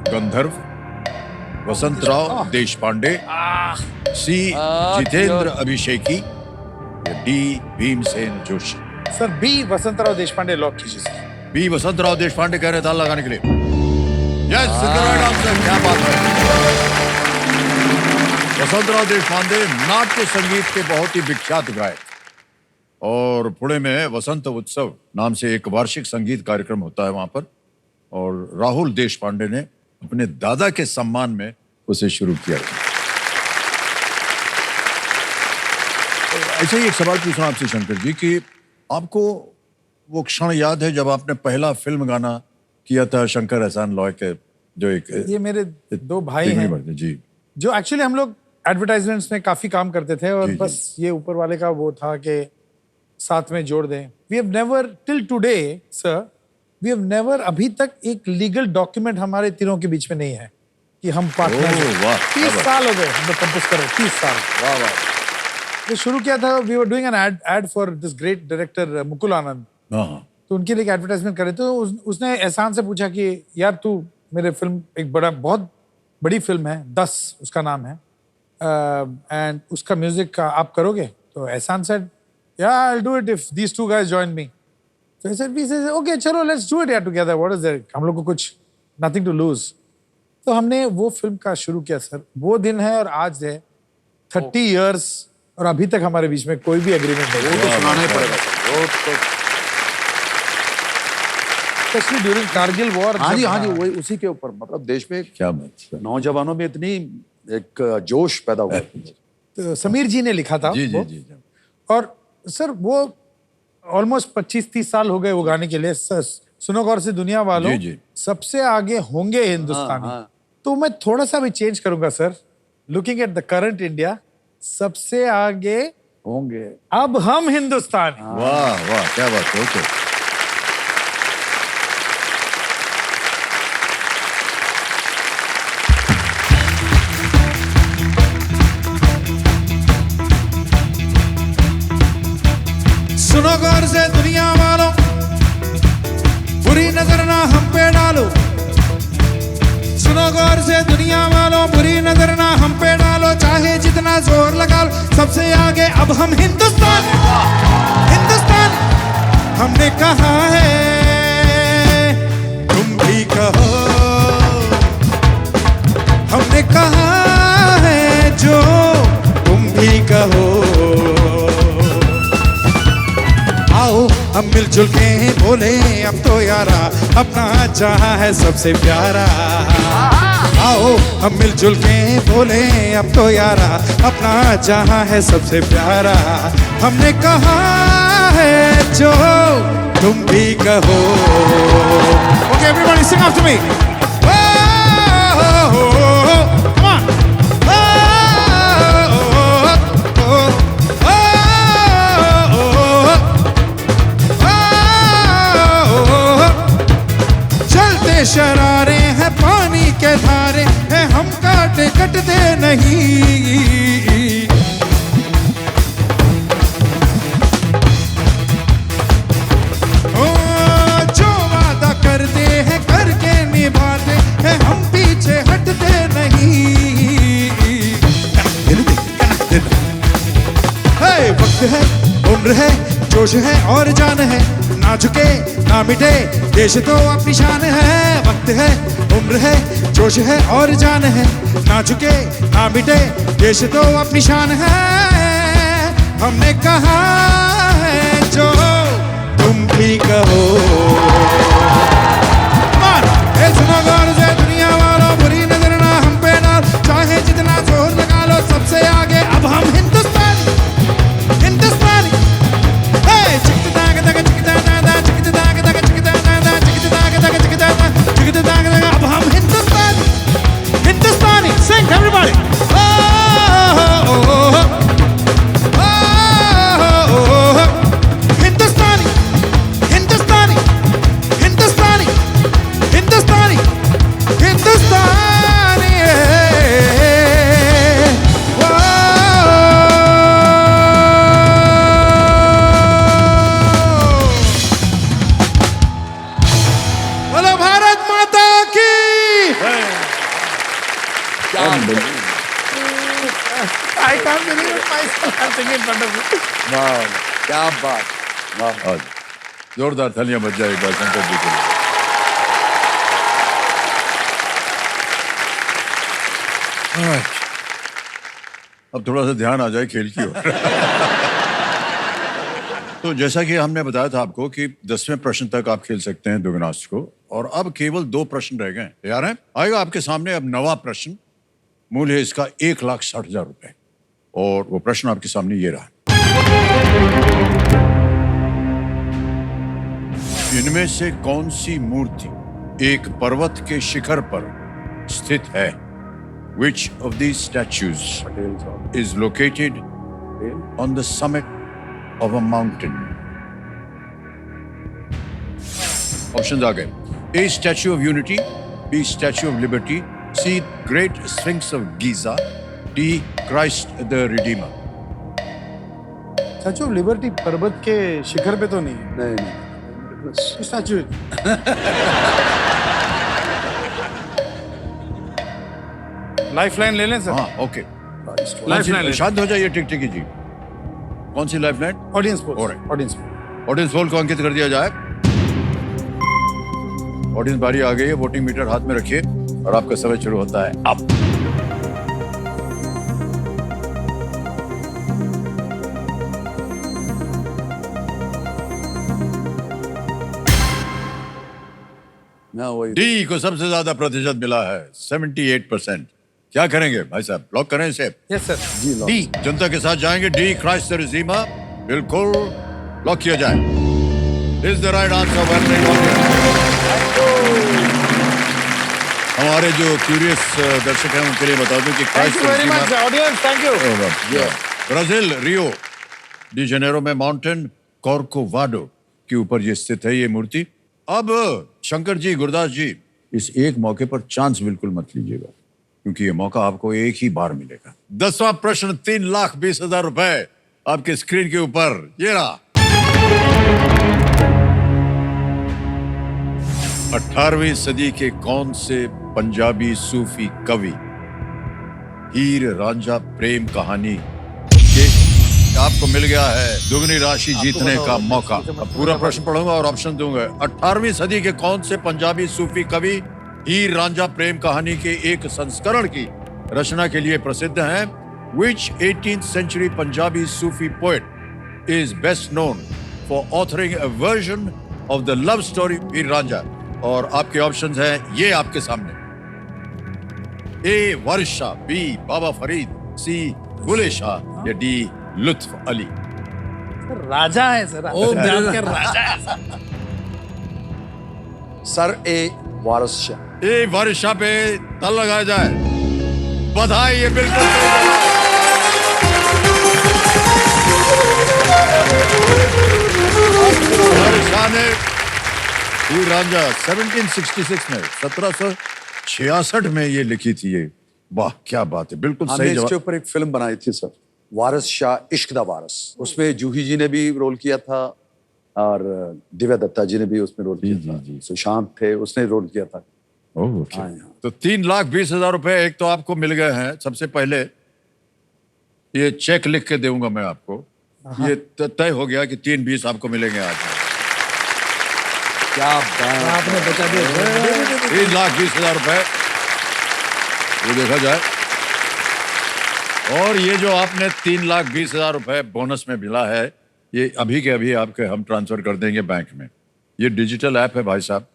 Gandharva, Vasantrao Deshpande, C Jitendra Abhisheki, D Bhimsen Joshi. Sir B Vasantrao Deshpande lock कीजिए सर। बी वसंतराव देशपांडे कह रहे ताल लगाने के लिए। Yes, right answer. क्या बात है। वसंतराव देशपांडे नाट्य संगीत के बहुत ही विख्यात गायक, और पुणे में वसंत उत्सव नाम से एक वार्षिक संगीत कार्यक्रम होता है वहां पर, और राहुल देशपांडे ने अपने दादा के सम्मान में उसे शुरू किया। ऐसे ही एक सवाल पूछना आपसे शंकर जी कि आपको वो क्षण याद है जब आपने पहला फिल्म गाना किया था शंकर एहसान लॉय के, जो एक ये मेरे दो भाई हैं जी, जो एक्चुअली हम लोग एडवर्टाइजमेंट्स में काफी काम करते थे, और जी, बस ये ऊपर वाले का वो था कि साथ में जोड़ दें। We have never till today sir, we have never अभी तक एक लीगल डॉक्यूमेंट हमारे तीनों के बीच में नहीं है कि हम पार्टनर ओह, वाह, 30 साल हो गए हम लोग कंपोज कर रहे हैं, 30 साल। वाह वाह। ये शुरू किया था, we were doing an ad for this great director Mukul Anand, हाँ, तो उनके लिए एडवर्टाइजमेंट करे। तो उसने एहसान से पूछा कि यार तू मेरे फिल्म, एक बहुत बड़ी फिल्म है 10 उसका नाम है, एंड उसका म्यूजिक आप करोगे? तो Ehsaan said yeah I will do it if these two guys join me. तो वी सेड ओके चलो लेट्स डू इट यार टुगेदर, व्हाट इज देयर, हम लोग को कुछ नथिंग टू लूज। तो हमने वो फिल्म का शुरू किया सर। वो दिन है और आज है 30 इयर्स, और अभी तक हमारे बीच में कोई भी एग्रीमेंट नहीं वो तो है, सुनाना ही पड़ेगा सर, वो तो। Specially during Kargil war. हाँ जी, वही उसी के ऊपर, मतलब देश में क्या बात है। नौजवानों में इतनी एक जोश पैदा हुआ। तो समीर जी ने लिखा था जी जी वो। जी जी। और सर वो ऑलमोस्ट 25-30 साल हो गए वो गाने के लिए। सुनो गौर से दुनिया वालों, जी, जी। सबसे आगे होंगे हिंदुस्तानी। हाँ। तो मैं थोड़ा सा भी चेंज करूंगा sir, looking at the current India, सबसे आगे होंगे अब हम हिंदुस्तानी। वाह वाह, क्या बात है। ओके, सुनो गौर से दुनिया वालों, बुरी नजर ना हम पे डालो। सुनो सुनो गौर से दुनिया वालों, बुरी नजर ना हम पे डालो, चाहे जितना जोर लगा लो, सबसे आगे अब हम हिंदुस्तान, हिंदुस्तान हमने कहा है, तुम भी कहो, हमने कहा है जो तुम भी कहो। आओ हम मिलजुल के बोले अब तो यारा, अपना जहां है सबसे प्यारा। आओ हम मिलजुल के बोले अब तो यारा, अपना जहां है सबसे प्यारा। हमने कहा है जो तुम भी कहो। ओके एवरीबॉडी सिंग आफ्टर मी। शरारे हैं पानी के धारे हैं, हम काटे कटते नहीं। ओ जो वादा करते हैं करके निभाते हैं, हम पीछे हटते नहीं। है वक्त है, उम्र है, जोश है और जान है, ना झुके ना मिटे देश तो अपनी शान है। वक्त है, उम्र है, जोश है और जान है, ना झुके ना मिटे देश तो अपनी शान है। हमने कहा है जो तुम भी कहो। सुनो गौर से दुनिया वालों, बुरी नजर ना हम पे डाल, चाहे जितना जोर लगा लो, सबसे आगे अब हम हिंदुस्तानी, हिंदुस्तानी। अब हम हिंदुस्तानी, हिंदुस्तानी। Sing everybody. हिंदुस्तानी, हिंदुस्तानी, हिंदुस्तानी, हिंदुस्तानी, हिंदुस्तानी। बोलो भारत माता की। I can't believe it myself. I'm singing in front of you. वाह, क्या बात, वाह। आज जोरदार थालियां बज जाए एक बार शंकर जी के लिए। Alright. अब थोड़ा सा ध्यान आ जाए खेल की ओर। तो जैसा कि हमने बताया था आपको कि 10वें प्रश्न तक आप खेल सकते हैं दुगनास्ट को, और अब केवल 2 प्रश्न रह गए हैं। तैयार हैं? आएगा आपके सामने अब 9वां प्रश्न। मूल्य है इसका 1,60,000 रुपए, और वो प्रश्न आपके सामने ये रहा। इनमें से कौन सी मूर्ति एक पर्वत के शिखर पर स्थित है? Which of these statues is located on the summit of a mountain? Options आ गए। A. Statue of Unity, B. Statue of Liberty, C. Great Sphinx of Giza, D. Christ the Redeemer. Statue of liberty पर्वत के शिखर पे तो नहीं है। नहीं, statue lifeline ले लें सर। हाँ, ओके। Lifeline. शांत हो जाइए टिक-टिकी जी। कौन सी lifeline? Audience poll, Alright. Audience poll. Audience poll को अंकित कर दिया जाए। ऑडियंस बारी आ गई है, वोटिंग मीटर हाथ में रखिए और आपका समय शुरू होता है अब। ना वही। डी को सबसे ज्यादा प्रतिशत मिला है, 78%। क्या करेंगे भाई साहब, लॉक करें इसे? Yes sir. जी लो। डी जनता के साथ जाएंगे। डी क्राइस्ट द रिडीमर, बिल्कुल लॉक किया जाए। Is the right answer. हमारे जो क्यूरियस दर्शक हैं उनके लिए बता दूं कि thank Christ you very much audience, thank you. Brazil Rio de Janeiro में माउंटेन कॉर्कोवाडो के ऊपर ये स्थित है ये मूर्ति। अब शंकर जी, गुरदास जी, इस एक मौके पर चांस बिल्कुल मत लीजिएगा, क्योंकि ये मौका आपको एक ही बार मिलेगा। 10वां प्रश्न, 3,20,000 रुपए आपके स्क्रीन के ऊपर ये रहा। 18वीं सदी के कौन से पंजाबी सूफी कवि हीर रांझा प्रेम कहानी के आपको मिल गया है दुगनी राशि जीतने का मौका। अब पूरा प्रश्न पढ़ूंगा और ऑप्शन दूंगा। 18वीं सदी के कौन से पंजाबी सूफी कवि हीर रांझा प्रेम कहानी के एक संस्करण की रचना के लिए प्रसिद्ध हैं? Which 18th century Punjabi Sufi poet is best known for authoring a version of the love story हीर रांझा? और आपके ऑप्शंस हैं ये आपके सामने। ए वर्षा, बी बाबा फरीद, सी बुले शाह या डी लुत्फ अली। राजा है सर, पंजाब के राजा है सर। सर ए वारिस शाह। ए वर्षा पे तल लगाया जाए। बधाई, ये बिल्कुल वर्षा ने हीर रांझा 1766 में 1766 में ये लिखी थी। ये वाह क्या बात है, बिल्कुल हमने सही इसके जवाब। ऊपर एक फिल्म बनाई थी सर, वारिस शाह इश्क दा वारिस। उसमें जूही जी ने भी रोल किया था और दिव्या दत्ता जी ने भी उसमें रोल किया था। सुशांत थे, उसने रोल किया था। ओह, ओके। हाँ, हाँ। तो 3,20,000 रुपए एक तो आपको मिल गए हैं। सबसे पहले ये चेक लिख के दूंगा मैं आपको। ये तय हो गया कि 3,20 आपको मिलेंगे आज। क्या बात। आपने बचा दिया। 3,20,000 रुपए ये देखा जाए। और ये जो आपने 3,20,000 रुपए बोनस में मिला है, ये अभी के अभी आपके हम ट्रांसफर कर देंगे बैंक में। ये डिजिटल ऐप है भाई साहब,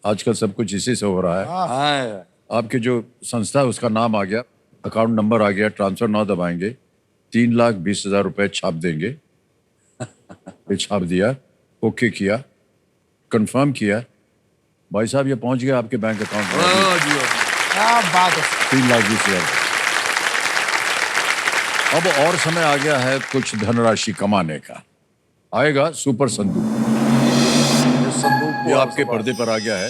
आजकल सब कुछ इसी से हो रहा है। हाँ, आपके जो संस्था है उसका नाम आ गया, अकाउंट नंबर आ गया, ट्रांसफर ना दबाएंगे, 3,20,000 रुपए छाप देंगे। ये छाप दिया, ओके किया, कंफर्म किया, भाई साहब ये पहुंच गया आपके बैंक अकाउंट में। क्या बात है। 3,20,000। अब और समय आ गया है कुछ धनराशि कमाने का। आएगा सुपर संदूक। संदूक ये आपके पर्दे पर आ गया है।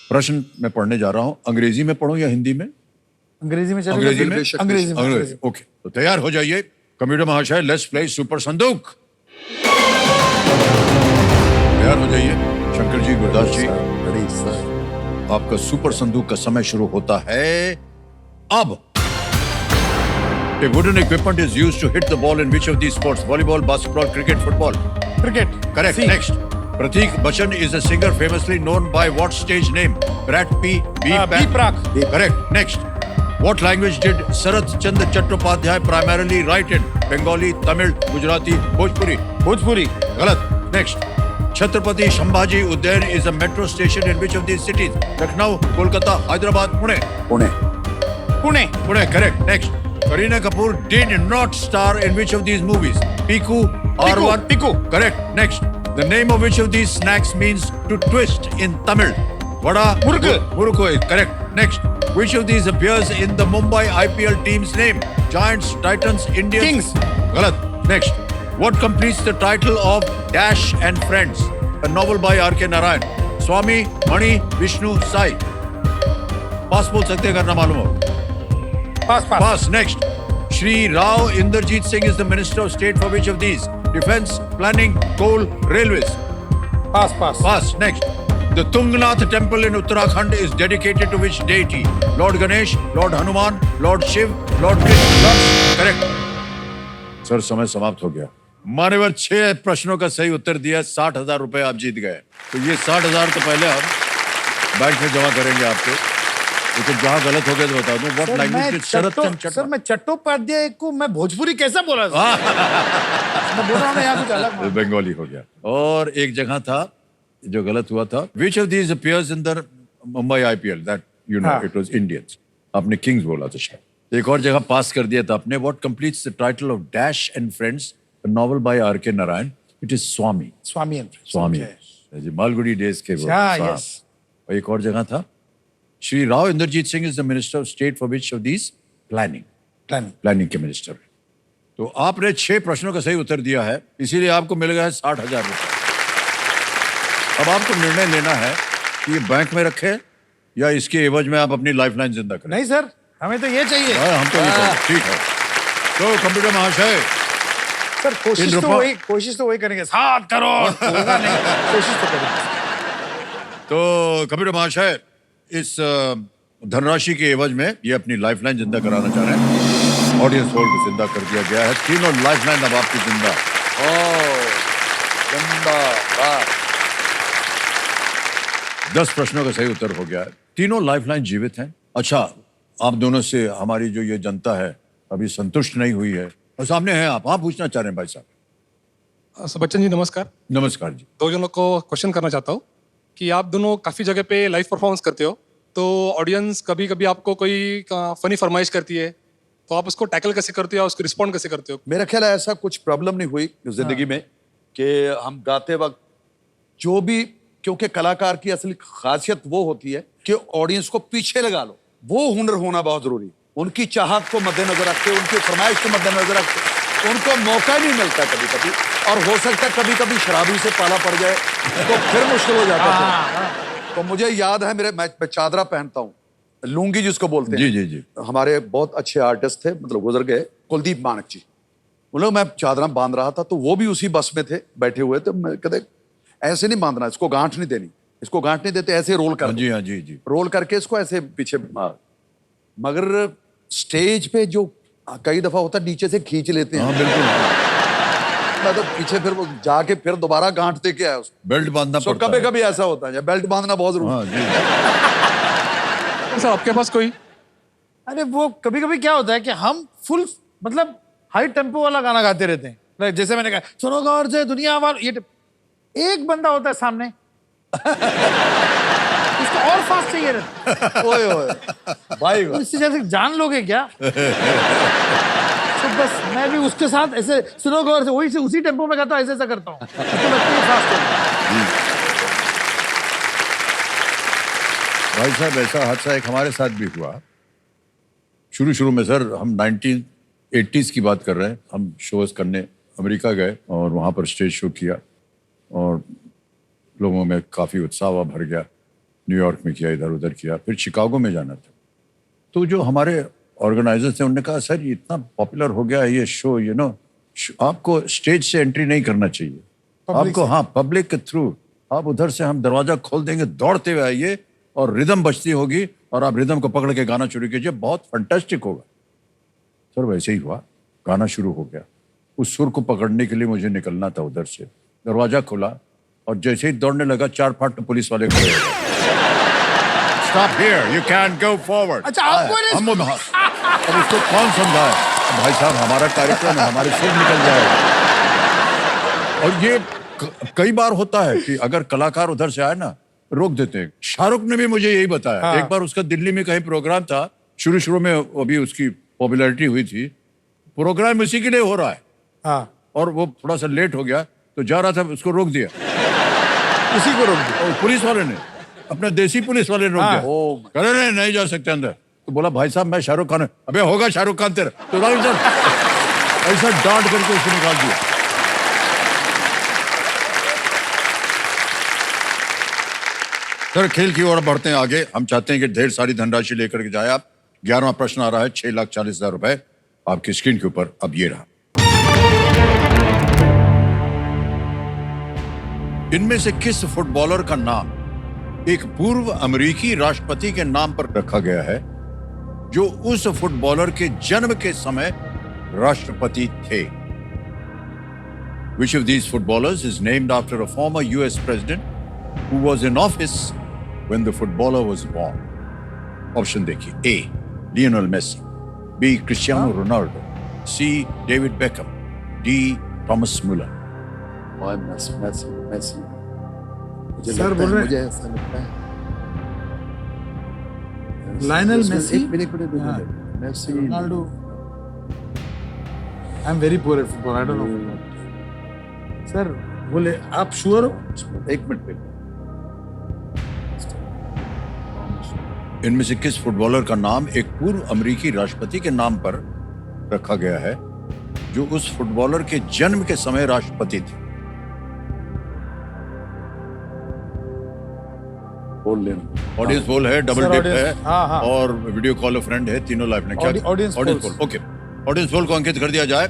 प्रश्न मैं पढ़ने जा रहा हूं। अंग्रेजी में पढ़ूं या हिंदी में? अंग्रेजी में चलेगा? अंग्रेजी में? अंग्रेजी में। अंग्रेजी। ओके, तो तैयार हो जाइए कंप्यूटर महाशय। लेट्स प्ले सुपर संदूक। तैयार हो जाइए शंकर जी, गुरदास जी। आपका सुपर संदूक का समय शुरू होता है अब। A wooden equipment is used to hit the ball in which of these sports? Volleyball, basketball, cricket, football. Cricket. Correct. C. Next. Pratik Bachchan is a singer famously known by what stage name? Brat P. B. B. Prak. Correct. Next. What language did Sarath Chandra Chattopadhyay primarily write in? Bengali, Tamil, Gujarati, Bhojpuri. Bhojpuri. Galat. Next. Chhatrapati Shambhaji Udayan is a metro station in which of these cities? Lucknow, Kolkata, Hyderabad, Pune. Pune. Pune. Pune, correct. Next. Kareena Kapoor did not star in which of these movies? Piku, R1. Piku. Correct. Next. The name of which of these snacks means to twist in Tamil? Vada. Murukku. Murukku is correct. Next. Which of these appears in the Mumbai IPL team's name? Giants, Titans, Indians. Kings. Galat. Next. What completes the title of Dash and Friends? A novel by R.K. Narayan. Swami, Mani, Vishnu, Sai. पास बोल सकते हैं, करना मालूम हो। पास पास। Pass. Next. Shri Rao Inderjeet Singh is the Minister of State for which of these? Defense, Planning, Coal, Railways. Pass pass. Pass. Next. The Tungnath Temple in Uttarakhand is dedicated to which deity? Lord Ganesh, Lord Hanuman, Lord Shiv, Lord Krishna. Correct. Sir समय समाप्त हो गया। मान्यवर 6 प्रश्नों का सही उत्तर दिया, 60,000 रुपए आप जीत गए। तो ये 60,000 तो पहले हम बैंक में जमा करेंगे आपके, लेकिन जहां गलत हो गया तो बता दूं। व्हाट सर, लैंग्वेज मैं डिड शरद चंद्र सर मैं चट्टोपाध्याय को मैं भोजपुरी कैसे बोला सर? मैं बोल रहा हूँ ना यहाँ कुछ अलग तो बंगाली हो गया। और एक जगह था जो गलत हुआ था। Which of these appears in the Mumbai IPL? That you know, हाँ। it was Indians. आपने किंग्स बोला था शायद। एक और जगह पास कर दिया था आपने। What completes the title of Dash and Friends, a novel by R.K. Narayan? It is Swami. Swami and Swami ji, Malgudi Days के वो हाँ, साहब। yes. और एक और जगह था। Shri Rao Inderjit Singh is the minister of state for which of these? Planning. Planning. Planning के मिनिस्टर। तो आपने 6 प्रश्नों का सही उत्तर दिया है, इसीलिए आपको मिल गया है 60,000 रुपए। अब आपको निर्णय लेना है कि ये बैंक में रखे या इसके एवज में आप अपनी लाइफलाइन जिंदा करें। नहीं सर, हमें तो ये चाहिए। हाँ, हम तो ये करें। ठीक है। तो कंप्यूटर महाशय, सर कोशिश इन तो रुपयों- वही करेंगे। 7 करोड़ होगा नहीं, कोशिश तो करेंगे। तो कंप्यूटर महाशय, इस धनराशि के एवज में ये अपनी लाइफलाइन जिंदा कराना चाह रहे हैं। ऑडियंस होल्ड को जिंदा कर दिया गया है। तीनों लाइफलाइन अब आपकी जिंदा। जिंदाबाद। 10 प्रश्नों का सही उत्तर हो गया है। तीनों लाइफलाइन जीवित हैं। अच्छा, आप दोनों से हमारी जो ये जनता है अभी संतुष्ट नहीं हुई है और सामने हैं आप पूछना चाह रहे हैं भाई साहब। सर बच्चन जी नमस्कार। नमस्कार जी। दो जनों को क्वेश्चन करना चाहता हूँ कि आप दोनों काफ़ी जगह पे लाइव परफॉर्मेंस करते हो, तो ऑडियंस कभी कभी आपको कोई फनी फरमाइश करती है, तो आप उसको टैकल कैसे करते हो या उसको रिस्पॉन्ड कैसे करते हो? मेरा ख्याल है ऐसा कुछ प्रॉब्लम नहीं हुई जिंदगी में कि हम गाते वक्त जो भी, क्योंकि कलाकार की असली खासियत वो होती है कि ऑडियंस को पीछे लगा लो। वो हुनर होना बहुत जरूरी। उनकी चाहत को मद्देनजर रखते, उनकी फरमाइश को मद्देनजर रखते, उनको मौका नहीं मिलता कभी कभी, और हो सकता है कभी कभी शराबी से पाला पड़ जाए तो फिर मुश्किल हो जाता है। तो मुझे याद है, मैं चादरा पहनता हूँ, लुंगी जिसको बोलते हैं। जी जी जी। हमारे बहुत अच्छे आर्टिस्ट थे, मतलब गुजर गए, कुलदीप मानक जी। उन लोग, मैं चादरा बांध रहा था तो वो भी उसी बस में थे, बैठे हुए थे। मैं कहते ऐसे नहीं बांधना, इसको गांठ नहीं देनी, इसको गांठ नहीं देते, ऐसे रोल कर। जी हाँ जी जी। रोल करके इसको ऐसे पीछे मार। मगर स्टेज पे जो कई दफा होता है नीचे से खींच लेते हैं। हाँ बिल्कुल। मैं तो पीछे फिर वो जाके फिर दोबारा गांठ दे के आया उसको। बेल्ट बांधना पड़ता कभी है। कभी ऐसा होता है, बेल्ट बांधना बहुत जरूरी है। हाँ जी। सर आपके पास कोई? अरे वो कभी कभी क्या होता है कि हम फुल मतलब हाई टेम्पो वाला गाना गाते रहते हैं। Like, जैसे मैंने कहा सुनो गौर से दुनिया वाल, ये एक बंदा होता है सामने उसको और फास्ट चाहिए रहता है। ओए ओए भाई तो इससे जैसे जान लोगे क्या? तो बस मैं भी उसके साथ ऐसे सुनो गौर से वही से उसी टेम्पो में गाता हूँ, ऐसे ऐसा करता हूँ, तो लगता है फास्ट है। भाई साहब ऐसा हादसा एक हमारे साथ भी हुआ। शुरू में सर, हम 1980s की बात कर रहे हैं। हम शोज करने अमेरिका गए और वहाँ पर स्टेज शो किया और लोगों में काफ़ी उत्साह भर गया। न्यूयॉर्क में किया, इधर उधर किया, फिर शिकागो में जाना था। तो जो हमारे ऑर्गेनाइजर्स थे उन्होंने कहा सर ये इतना पॉपुलर हो गया है ये शो, आपको स्टेज से एंट्री नहीं करना चाहिए, आपको हाँ पब्लिक के थ्रू आप उधर से हम दरवाजा खोल देंगे, दौड़ते हुए आइए और रिदम बजती होगी और आप रिदम को पकड़ के गाना शुरू कीजिए, बहुत फंटास्टिक होगा। सर वैसे ही हुआ, गाना शुरू हो गया। उस सुर को पकड़ने के लिए मुझे निकलना था उधर से। दरवाजा खोला और जैसे ही दौड़ने लगा 4-5 पुलिस वाले खड़े हो गए। Stop here, you can't go forward। अच्छा आपको अब उसको कौन समझाए? भाई साहब हमारा कार्यक्रम है, हमारे सुर निकल जाएगा। और ये कई बार होता है कि अगर कलाकार उधर से आए ना, रोक देते हैं। शाहरुख ने भी मुझे यही बताया। हाँ। एक बार उसका दिल्ली में कहीं प्रोग्राम था, शुरू में अभी उसकी पॉपुलैरिटी हुई थी, प्रोग्राम उसी के लिए हो रहा है। हाँ। और वो थोड़ा सा लेट हो गया तो जा रहा था, उसको रोक दिया, उसी को रोक दिया। और पुलिस वाले ने, अपने देसी पुलिस वाले ने रोक हाँ। दिया। कह रहे नहीं जा सकते अंदर। तो बोला भाई साहब मैं शाहरुख खान। अबे होगा शाहरुख खान तेरा। तो ऐसा डांट करके उसको निकाल दिया। सर खेल की ओर बढ़ते हैं आगे। हम चाहते हैं कि ढेर सारी धनराशि लेकर के जाए आप। 11वां प्रश्न आ रहा है, 6,40,000 रुपए आपकी स्क्रीन के ऊपर। अब ये रहा। इनमें से किस फुटबॉलर का नाम एक पूर्व अमेरिकी राष्ट्रपति के नाम पर रखा गया है जो उस फुटबॉलर के जन्म के समय राष्ट्रपति थे? Which of these footballers is named after a former US president who was in office when the footballer was born? Option देखिए। A. Lionel Messi, B. Cristiano Ronaldo, C. David Beckham, D. Thomas Müller। Messi sir बोल रहे हैं। मुझे ऐसा लगता है Lionel Messi, एक मिनट Messi, Ronaldo. I am very poor at football, I don't know. Sir बोले आप श्योर हो? एक मिनट। इनमें से किस फुटबॉलर का नाम एक पूर्व अमेरिकी राष्ट्रपति के नाम पर रखा गया है जो उस फुटबॉलर के जन्म के समय राष्ट्रपति थे? बोल लेना। ऑडियंस पोल है, डबल सर, डिप audience- है हाँ, हाँ। और वीडियो कॉल फ्रेंड है, तीनों लाइव में। क्या audience ऑडियंस polls। पोल? ओके, ऑडियंस पोल को अंकित कर दिया जाए।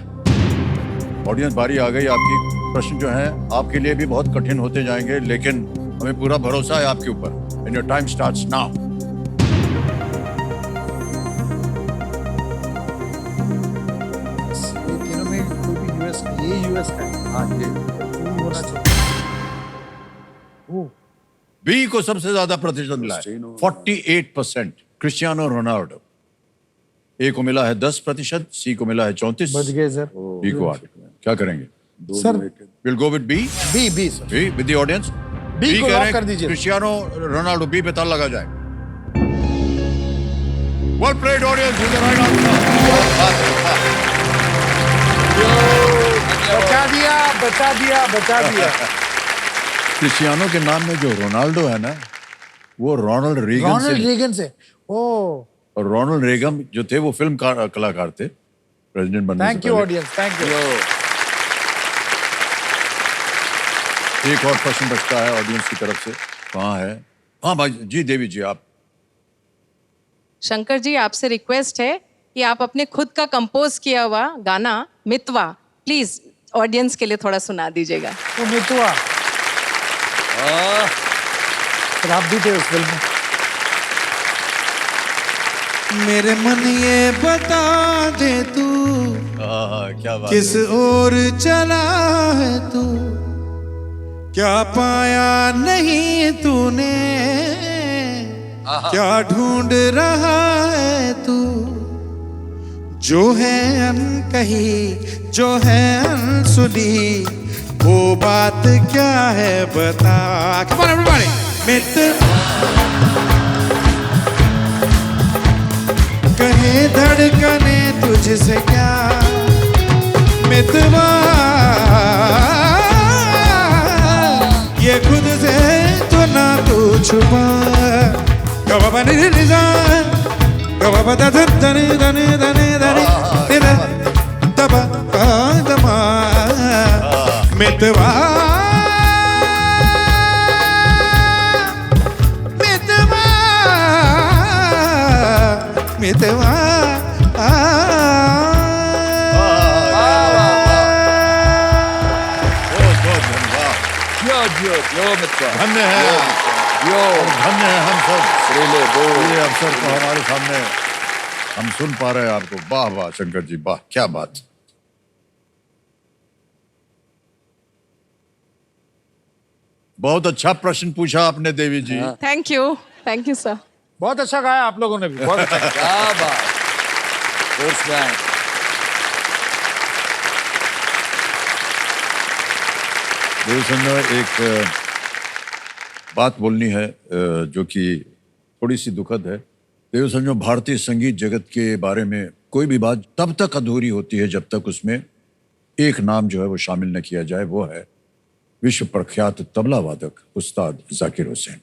ऑडियंस बारी आ गई आपकी। प्रश्न जो है आपके लिए भी बहुत कठिन होते जाएंगे, लेकिन हमें पूरा भरोसा है आपके ऊपर। And your time starts now. US का, ये यूएस का है। हाँ ये ये होना चाहिए। ओ, बी को सबसे ज्यादा प्रतिशत मिला है 48%, क्रिस्टियानो रोनाल्डो। ए को मिला है 10%, सी को मिला है 34, बच गए सर। बी को 8। क्या करेंगे? Sir will go with B, B sir. B with the audience. B को कह लॉक रहे कर हैं दीजिए। क्रिस्टियानो रोनाल्डो, बी पे ताला लगा जाए। Well played audience, with the right answer. बचा दिया, बचा दिया, बचा दिया। क्रिस्टियानो के नाम में जो रोनाल्डो है ना, वो रोनाल्ड रीगन रोनाल्ड से, रेगन से। ओ, और रोनाल्ड रेगन जो थे वो फिल्म कलाकार थे, प्रेसिडेंट बनने से थैंक यू पहले। Audience, thank you. एक और प्रश्न बचता है ऑडियंस की तरफ से। कहाँ है? हाँ भाई जी, देवी जी आप। शंकर जी, आपसे रिक्वेस्ट है कि आप अपने खुद का कंपोज किया हुआ गाना मितवा प्लीज ऑडियंस के लिए थोड़ा सुना दीजिएगा। वो मितुआ, सर आप भी थे उस फिल्म में। मेरे मन ये बता दे तू क्या बात किस ओर चला है तू, क्या पाया नहीं तूने, क्या ढूंढ रहा है तू, जो है अनकही जो है अनसुनी, वो बात क्या है बता। Come on everybody, कहे धड़कने तुझसे क्या मितवा, ये खुद से तो ना तू छुपा। गवा नि निजा गवा बदा धने धने धने धने धने तबा दमा मितवा मितवा मितवा। धन्य है, धन्य है हम सब। ये अवसर तो हमारे सामने हम सुन पा रहे हैं आपको। वाह वाह शंकर जी, वाह, क्या बात। बहुत अच्छा प्रश्न पूछा आपने Devi ji. Thank you sir. बहुत अच्छा गाया आप लोगों ने भी, बहुत अच्छा। क्या बात। Force bank. देवी संजय, एक बात बोलनी है जो कि थोड़ी सी दुखद है। देवी संजय, भारतीय संगीत जगत के बारे में कोई भी बात तब तक अधूरी होती है जब तक उसमें एक नाम जो है वो शामिल न किया जाए, वो है विश्व प्रख्यात तबला वादक उस्ताद जाकिर हुसैन।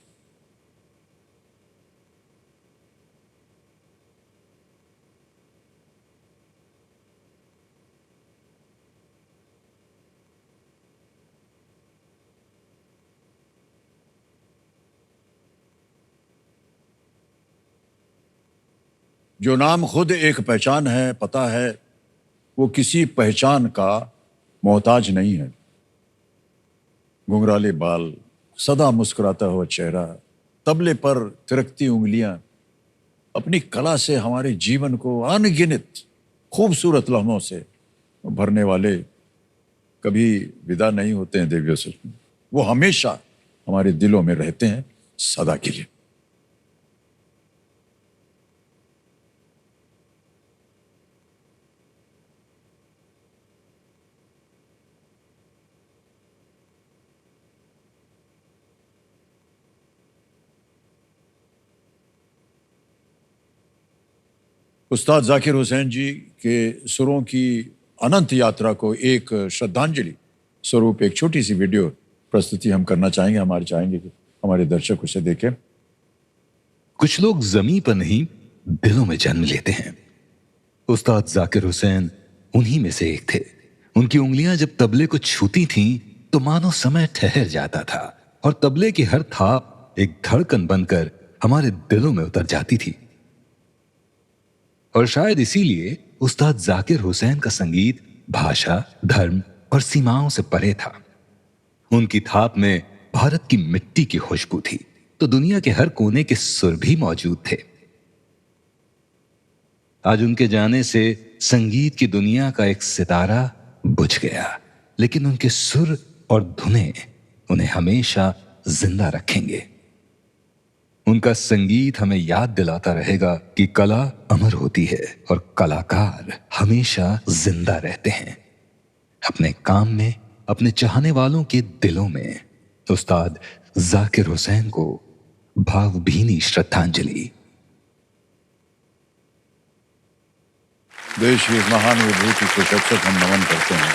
जो नाम खुद एक पहचान है, पता है, वो किसी पहचान का मोहताज नहीं है। घुंघराले बाल, सदा मुस्कुराता हुआ चेहरा, तबले पर थिरकती उंगलियां, अपनी कला से हमारे जीवन को अनगिनत खूबसूरत लम्हों से भरने वाले कभी विदा नहीं होते हैं देवियों से। वो हमेशा हमारे दिलों में रहते हैं सदा के लिए। उस्ताद जाकिर हुसैन जी के सुरों की अनंत यात्रा को एक श्रद्धांजलि स्वरूप एक छोटी सी वीडियो प्रस्तुति हम करना चाहेंगे। हमारे चाहेंगे कि हमारे दर्शक उसे देखें। कुछ लोग जमीन पर नहीं दिलों में जन्म लेते हैं। उस्ताद जाकिर हुसैन उन्हीं में से एक थे। उनकी उंगलियां जब तबले को छूती थीं तो मानो समय ठहर जाता था और तबले की हर थाप एक धड़कन बनकर हमारे दिलों में उतर जाती थी। और शायद इसीलिए उस्ताद जाकिर हुसैन का संगीत भाषा, धर्म और सीमाओं से परे था। उनकी थाप में भारत की मिट्टी की खुशबू थी तो दुनिया के हर कोने के सुर भी मौजूद थे। आज उनके जाने से संगीत की दुनिया का एक सितारा बुझ गया, लेकिन उनके सुर और धुनें उन्हें हमेशा जिंदा रखेंगे। उनका संगीत हमें याद दिलाता रहेगा कि कला अमर होती है और कलाकार हमेशा जिंदा रहते हैं। अपने काम में, अपने चाहने वालों के दिलों में उस्ताद जाकिर हुसैन को भावभीनी श्रद्धांजलि। देश की इस महान विभूति को सचमुच हम नमन करते हैं।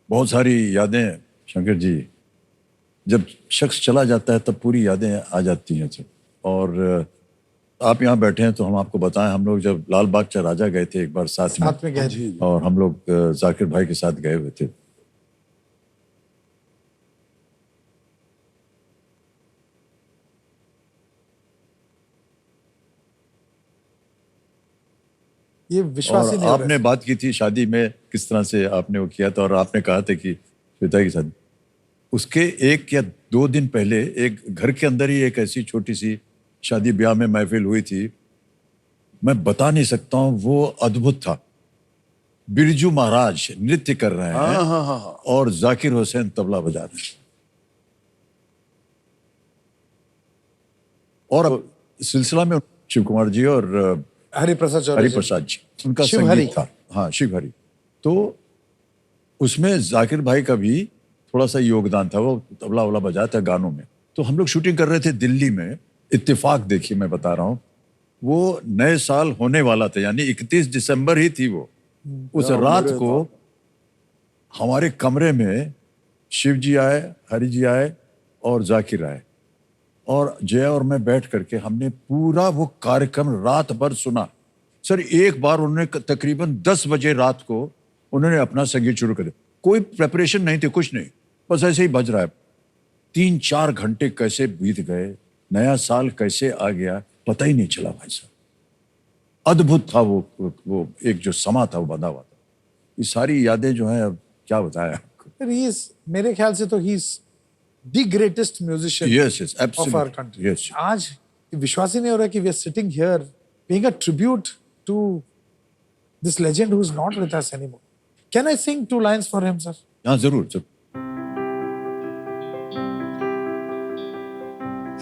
बहुत सारी यादें शंकर जी, जब शख्स चला जाता है तब पूरी यादें आ जाती हैं सब। और आप यहाँ बैठे हैं तो हम आपको बताएं, हम लोग जब लाल बाग चा राजा गए थे एक बार साथ में गए थे और हम लोग जाकिर भाई के साथ गए हुए थे। ये विश्वास ही और नहीं हो रहा आपने बात की थी शादी में किस तरह से आपने वो किया था, और आपने कहा था कि श्वेता की शादी, उसके 1 या 2 दिन पहले एक घर के अंदर ही एक ऐसी छोटी सी शादी ब्याह में महफिल हुई थी। मैं बता नहीं सकता हूँ, वो अद्भुत था। बिरजू महाराज नृत्य कर रहे हैं और जाकिर हुसैन तबला बजा रहे हैं। और अब सिलसिला में शिव कुमार जी और हरिप्रसाद चौधरी हरिप्रसाद जी, उनका शिव हरि। संगीत था। हाँ, शिव हरि। तो उसमें जाकिर भाई का भी थोड़ा सा योगदान था, वो तबला वबला बजाया था गानों में। तो हम लोग शूटिंग कर रहे थे दिल्ली में। इत्तेफाक देखिए, मैं बता रहा हूँ, वो नए साल होने वाला था, यानी 31 दिसंबर ही थी वो। उस रात को हमारे कमरे में शिव जी आए, हरि जी आए और जाकिर आए, और जया और मैं बैठ करके हमने पूरा वो कार्यक्रम रात भर सुना। सर, एक बार उन्होंने तकरीबन 10 बजे रात को उन्होंने अपना संगीत शुरू कर दिया। कोई प्रेपरेशन नहीं थी, कुछ नहीं, बस ऐसे ही बज रहा है। 3-4 घंटे कैसे बीत गए, नया साल कैसे आ गया, पता ही नहीं चला भाई साहब। अद्भुत था वो एक जो समा था वो बंधा हुआ था। ये सारी यादें जो हैं, अब क्या बताया आपको। मेरे ख्याल से तो he is the greatest musician Yes, yes, of our absolutely. Country. Yes. आज विश्वास ही नहीं हो रहा कि we are sitting here paying a tribute to this legend who is not with us anymore. Can I sing 2 lines for him sir? हाँ, जरूर जरूर।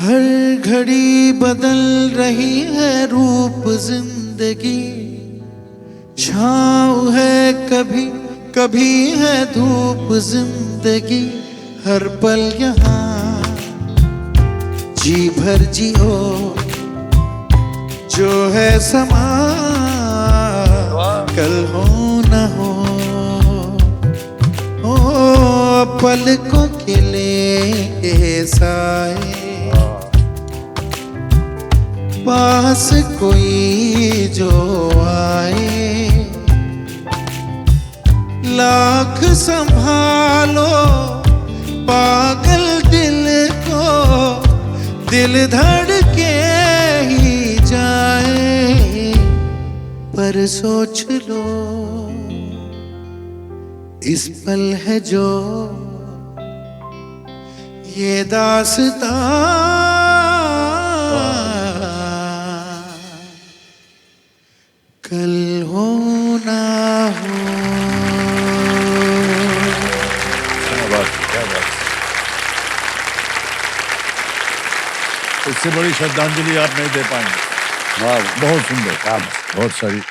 हर घड़ी बदल रही है रूप जिंदगी, छाँव है कभी कभी है धूप जिंदगी, हर पल यहाँ जी भर जियो, जो है समा कल हो न हो, पलकों के ले साए, पास कोई जो आए, लाख संभालो पागल दिल को, दिल धड़के ही जाए, पर सोच लो इस पल है जो ये दास्तां कल हो ना हो। क्या बात, क्या बात। इससे बड़ी श्रद्धांजलि आप नहीं दे पाएंगे। वाह, बहुत सुंदर, बहुत सारी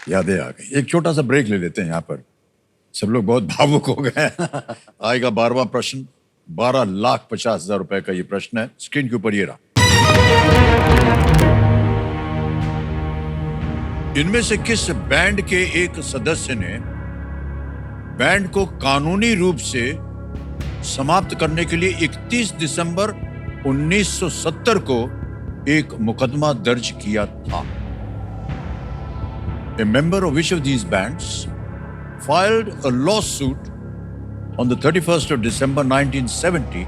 यादें आ गई। एक छोटा सा ब्रेक ले लेते हैं यहाँ पर, सब लोग बहुत भावुक हो गए हैं। आएगा 12वां प्रश्न। 12,50,000 रुपए का ये प्रश्न है। स्क्रीन के ऊपर ये रहा। इनमें से किस बैंड के एक सदस्य ने बैंड को कानूनी रूप से समाप्त करने के लिए 31 दिसंबर 1970 को एक मुकदमा दर्ज किया था? A member of which of these bands filed a lawsuit on the 31st of December 1970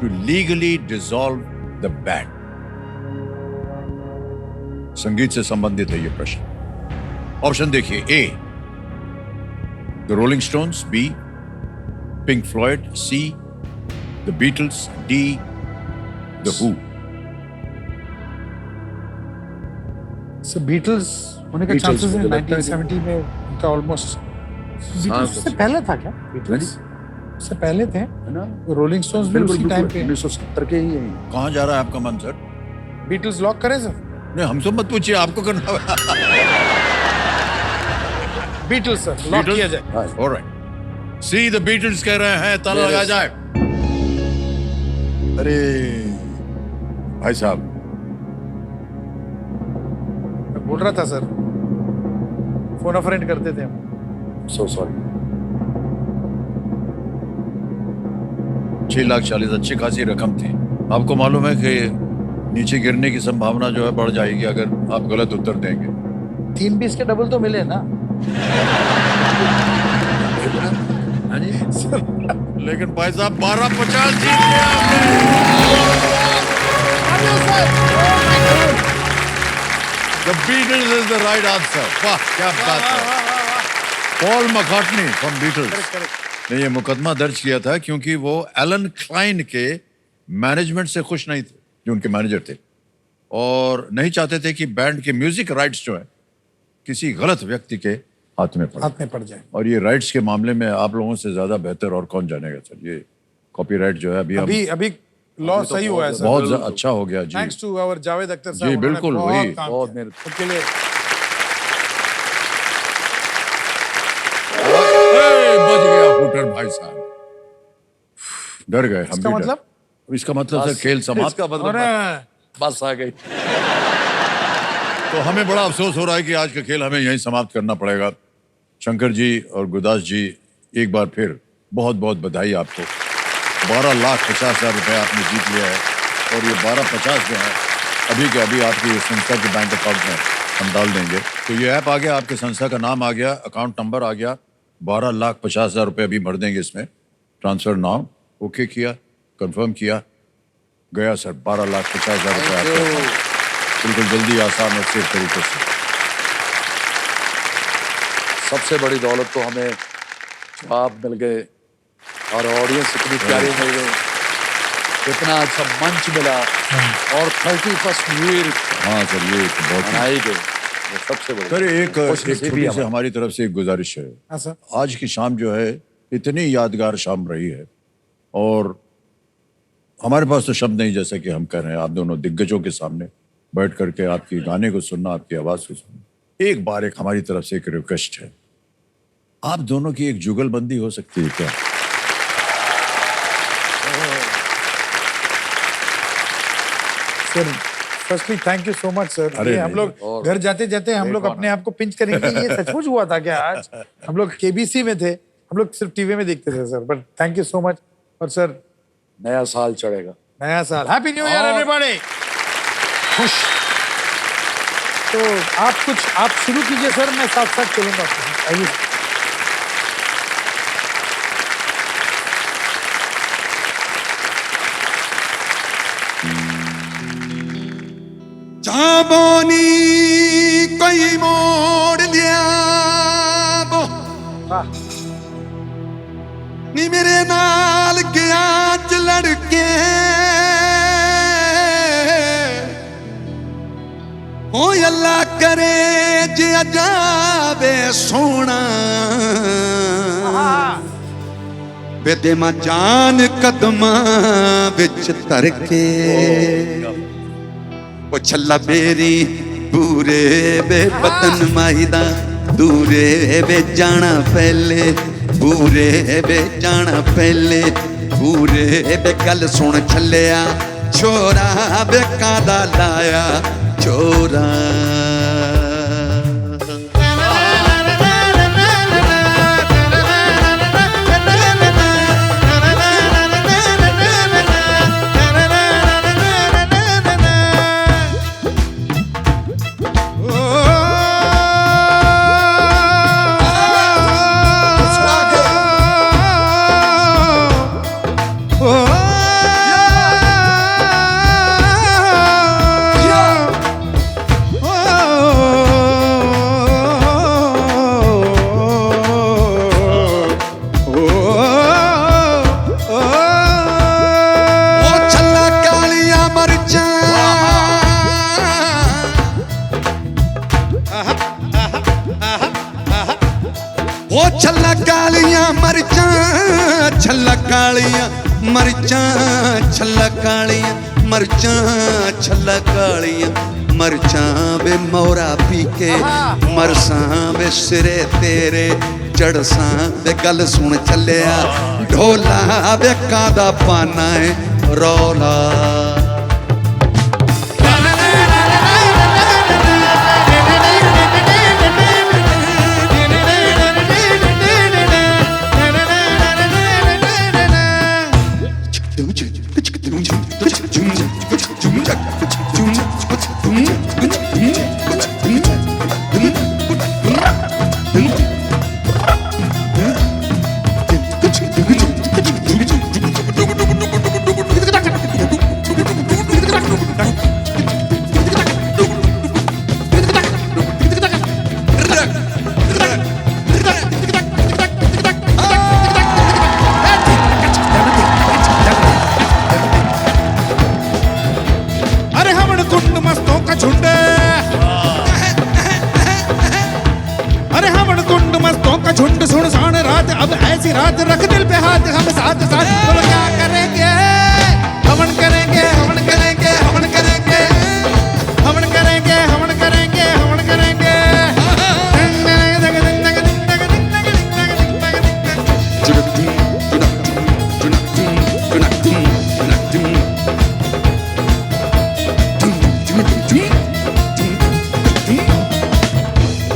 to legally dissolve the band? संगीत से संबंधित है ये प्रश्न। ऑप्शन देखिए, A the Rolling Stones, B Pink Floyd, C the Beatles, D the Who. Sir Beatles होने का Beatles chances है मुझे लगता है 1970 में उनका ऑलमोस्ट। बीटल्स से पहले था क्या? बीटल्स से पहले थे है ना? रोलिंग स्टोन्स भी बिल्कुल उसी टाइम पे। 1970 के ही हैं। कहां जा रहा है आपका मन सर? बीटल्स लॉक करें सर? नहीं, हमसे मत पूछिए, आपको करना है। बीटल्स सर लॉक किया जाए। ऑलराइट, सी द बीटल्स कह रहे हैं, ताला लगा जाए। अरे भाई साहब, मैं बोल रहा था सर, फोन अ फ्रेंड करते थे हम। So sorry. 6,40,000 अच्छी खासी रकम थी। आपको मालूम है कि नीचे गिरने की संभावना जो है बढ़ जाएगी अगर आप गलत उत्तर देंगे। 3 20 के डबल तो मिले ना। हाँ जी। लेकिन भाई साहब 12,50 जीत गए आपने। The Beatles is the right answer. वाह क्या बात है। पॉल मैकार्टनी फ्रॉम बीटल्स ने ये मुकदमा दर्ज किया था क्योंकि वो एलन क्लाइन के मैनेजमेंट से खुश नहीं थे, जो उनके मैनेजर थे, और नहीं चाहते थे कि बैंड के म्यूजिक राइट्स जो है किसी गलत व्यक्ति के हाथ में पड़ जाए। और ये राइट्स के मामले में आप लोगों से ज्यादा बेहतर और कौन जानेगा सर। ये कॉपीराइट जो है अभी लॉ सही हुआ है सर। बहुत अच्छा हो गया जी। Thanks to our Javed Akhtar साहब। जी बिल्कुल, वही बहुत मेहनत उसके लिए बच गया हुटर भाई साहब, डर गए हम। इसका मतलब? इसका मतलब सर खेल समाप्त। इसका मतलब बस आ गई। तो हमें बड़ा अफसोस हो रहा है कि आज का खेल हमें यहीं समाप्त करना पड़ेगा। शंकर जी और गुरदास जी, एक बार फिर बहुत बहुत बधाई आपको। 12,50,000 रुपए आपने जीत लिया है, और ये 12,50 जो है अभी के अभी आपकी संस्था के बैंक अकाउंट में हम डाल देंगे। तो ये ऐप आ गया, आपके संस्था का नाम आ गया, अकाउंट नंबर आ गया, 12,50,000 रुपए अभी भर देंगे इसमें। ट्रांसफर नाउ ओके किया, कंफर्म किया, गया सर 12,50,000 रुपए आपके। बिल्कुल जल्दी, आसान और सेफ तरीके से। सबसे बड़ी दौलत तो हमें जो आप मिल गए और ऑडियंस इतनी प्यारी मिल गई, इतना अच्छा मंच मिला, और 31st न्यू ईयर हाँ सर, ये बहुत मनाई गई, वो सबसे बड़ी। सर एक खुशनसीबी छोटी सी हमारी। हमारी तरफ से एक गुजारिश है। हाँ सर। आज की शाम जो है इतनी यादगार शाम रही है, और हमारे पास तो शब्द नहीं, जैसा कि हम कर रहे हैं आप दोनों दिग्गजों के सामने बैठ करके आपकी गाने को सुनना, आपकी आवाज को सुनना। एक बार एक हमारी तरफ से एक रिक्वेस्ट है, आप दोनों की एक जुगलबंदी हो सकती है क्या? Sir firstly thank you so much sir. अरे ये हम लोग घर जाते जाते हम लोग अपने आप को पिंच करेंगे, ये सचमुच हुआ था क्या आज? हम लोग केबीसी में थे, हम लोग सिर्फ टीवी में देखते थे sir, but thank you so much. और सर नया साल चढ़ेगा, नया साल, हैप्पी न्यू ईयर एवरीबॉडी। खुश। तो आप शुरू कीजिए सर, मैं साथ साथ चलूंगा आपके साथ। आइए। चाबोनी कोई मोड़ लिया वो, नी मेरे नाल गया च लड़के, हो अल्लाह करे जे जावे सोना, बेदे मा जान कदमा विच तरके, ओ छल्ला बेरी पूरे बे बतन माहिदा, दूरे बे जाना पहले, पूरे बे जाना पहले, पूरे बे गल सुन छलिया, छोरा बे कादा लाया छोरा। मरचां छल्ला कालियां मरचां छल्ला कालियां मरचां वे मोरा पी के मरसां वे सिरे तेरे चढ़सां वे गल सुन चलिया ढोला वे कादा पाना है रौला अरे हमन कुंड मस्तों का झुंड अरे हमन कुंड मस्तों का झुंड सुनसान रात अब ऐसी रात रख दिल पे हाथ हम साथ साथ बोलो क्या करेंगे हमन करेंगे हमन करेंगे हमन करेंगे हमन करेंगे हमन करेंगे हमन करेंगे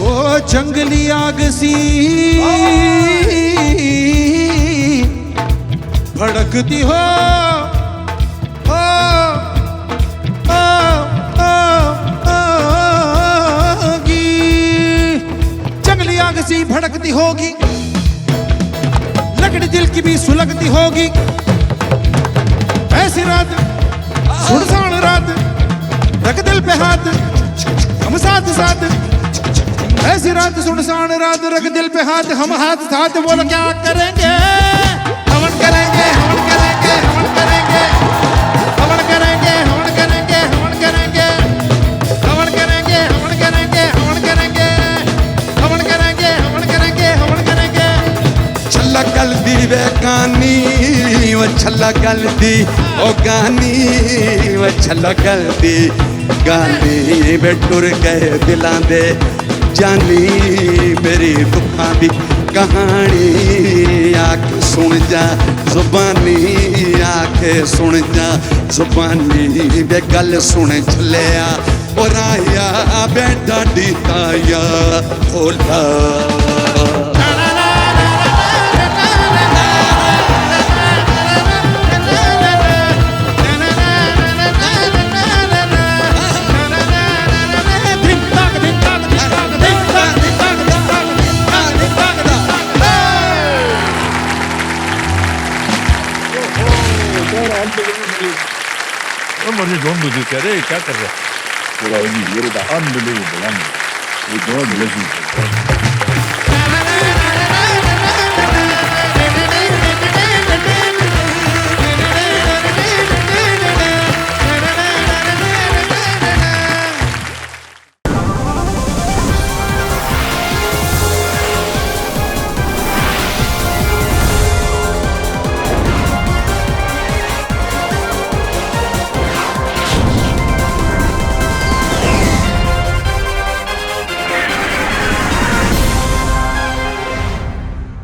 ओ जंगली आग सी भड़कती हो गी जंगली आग सी भड़कती होगी लकड़ी दिल की भी सुलगती होगी ऐसी रात सुनसान रात रख दिल पे हाथ हम साथ साथ ऐसी रात सुनसान रात रख दिल पे हाथ हम हाथ साथ बोलो क्या करेंगे हमन करेंगे हमन करेंगे हमन करेंगे हमन करेंगे हमन करेंगे हमन करेंगे हमन करेंगे हमन करेंगे हमन करेंगे हमन करेंगे हमन करेंगे हमन करेंगे छल्ला गल दी वे गानी वो छल्ला गल दी ओ गानी वो छल्ला गल दी गानी वे टुर गए दिलां दे जानी मेरी दुखां दी कहानी आके सुन जा जुबानी आके सुन जा जुबानी वे गल सुन चलिया और आया बैठा डी ताया होला Don't do this. अरे क्या कर रहा है? Unbelievable. God bless you.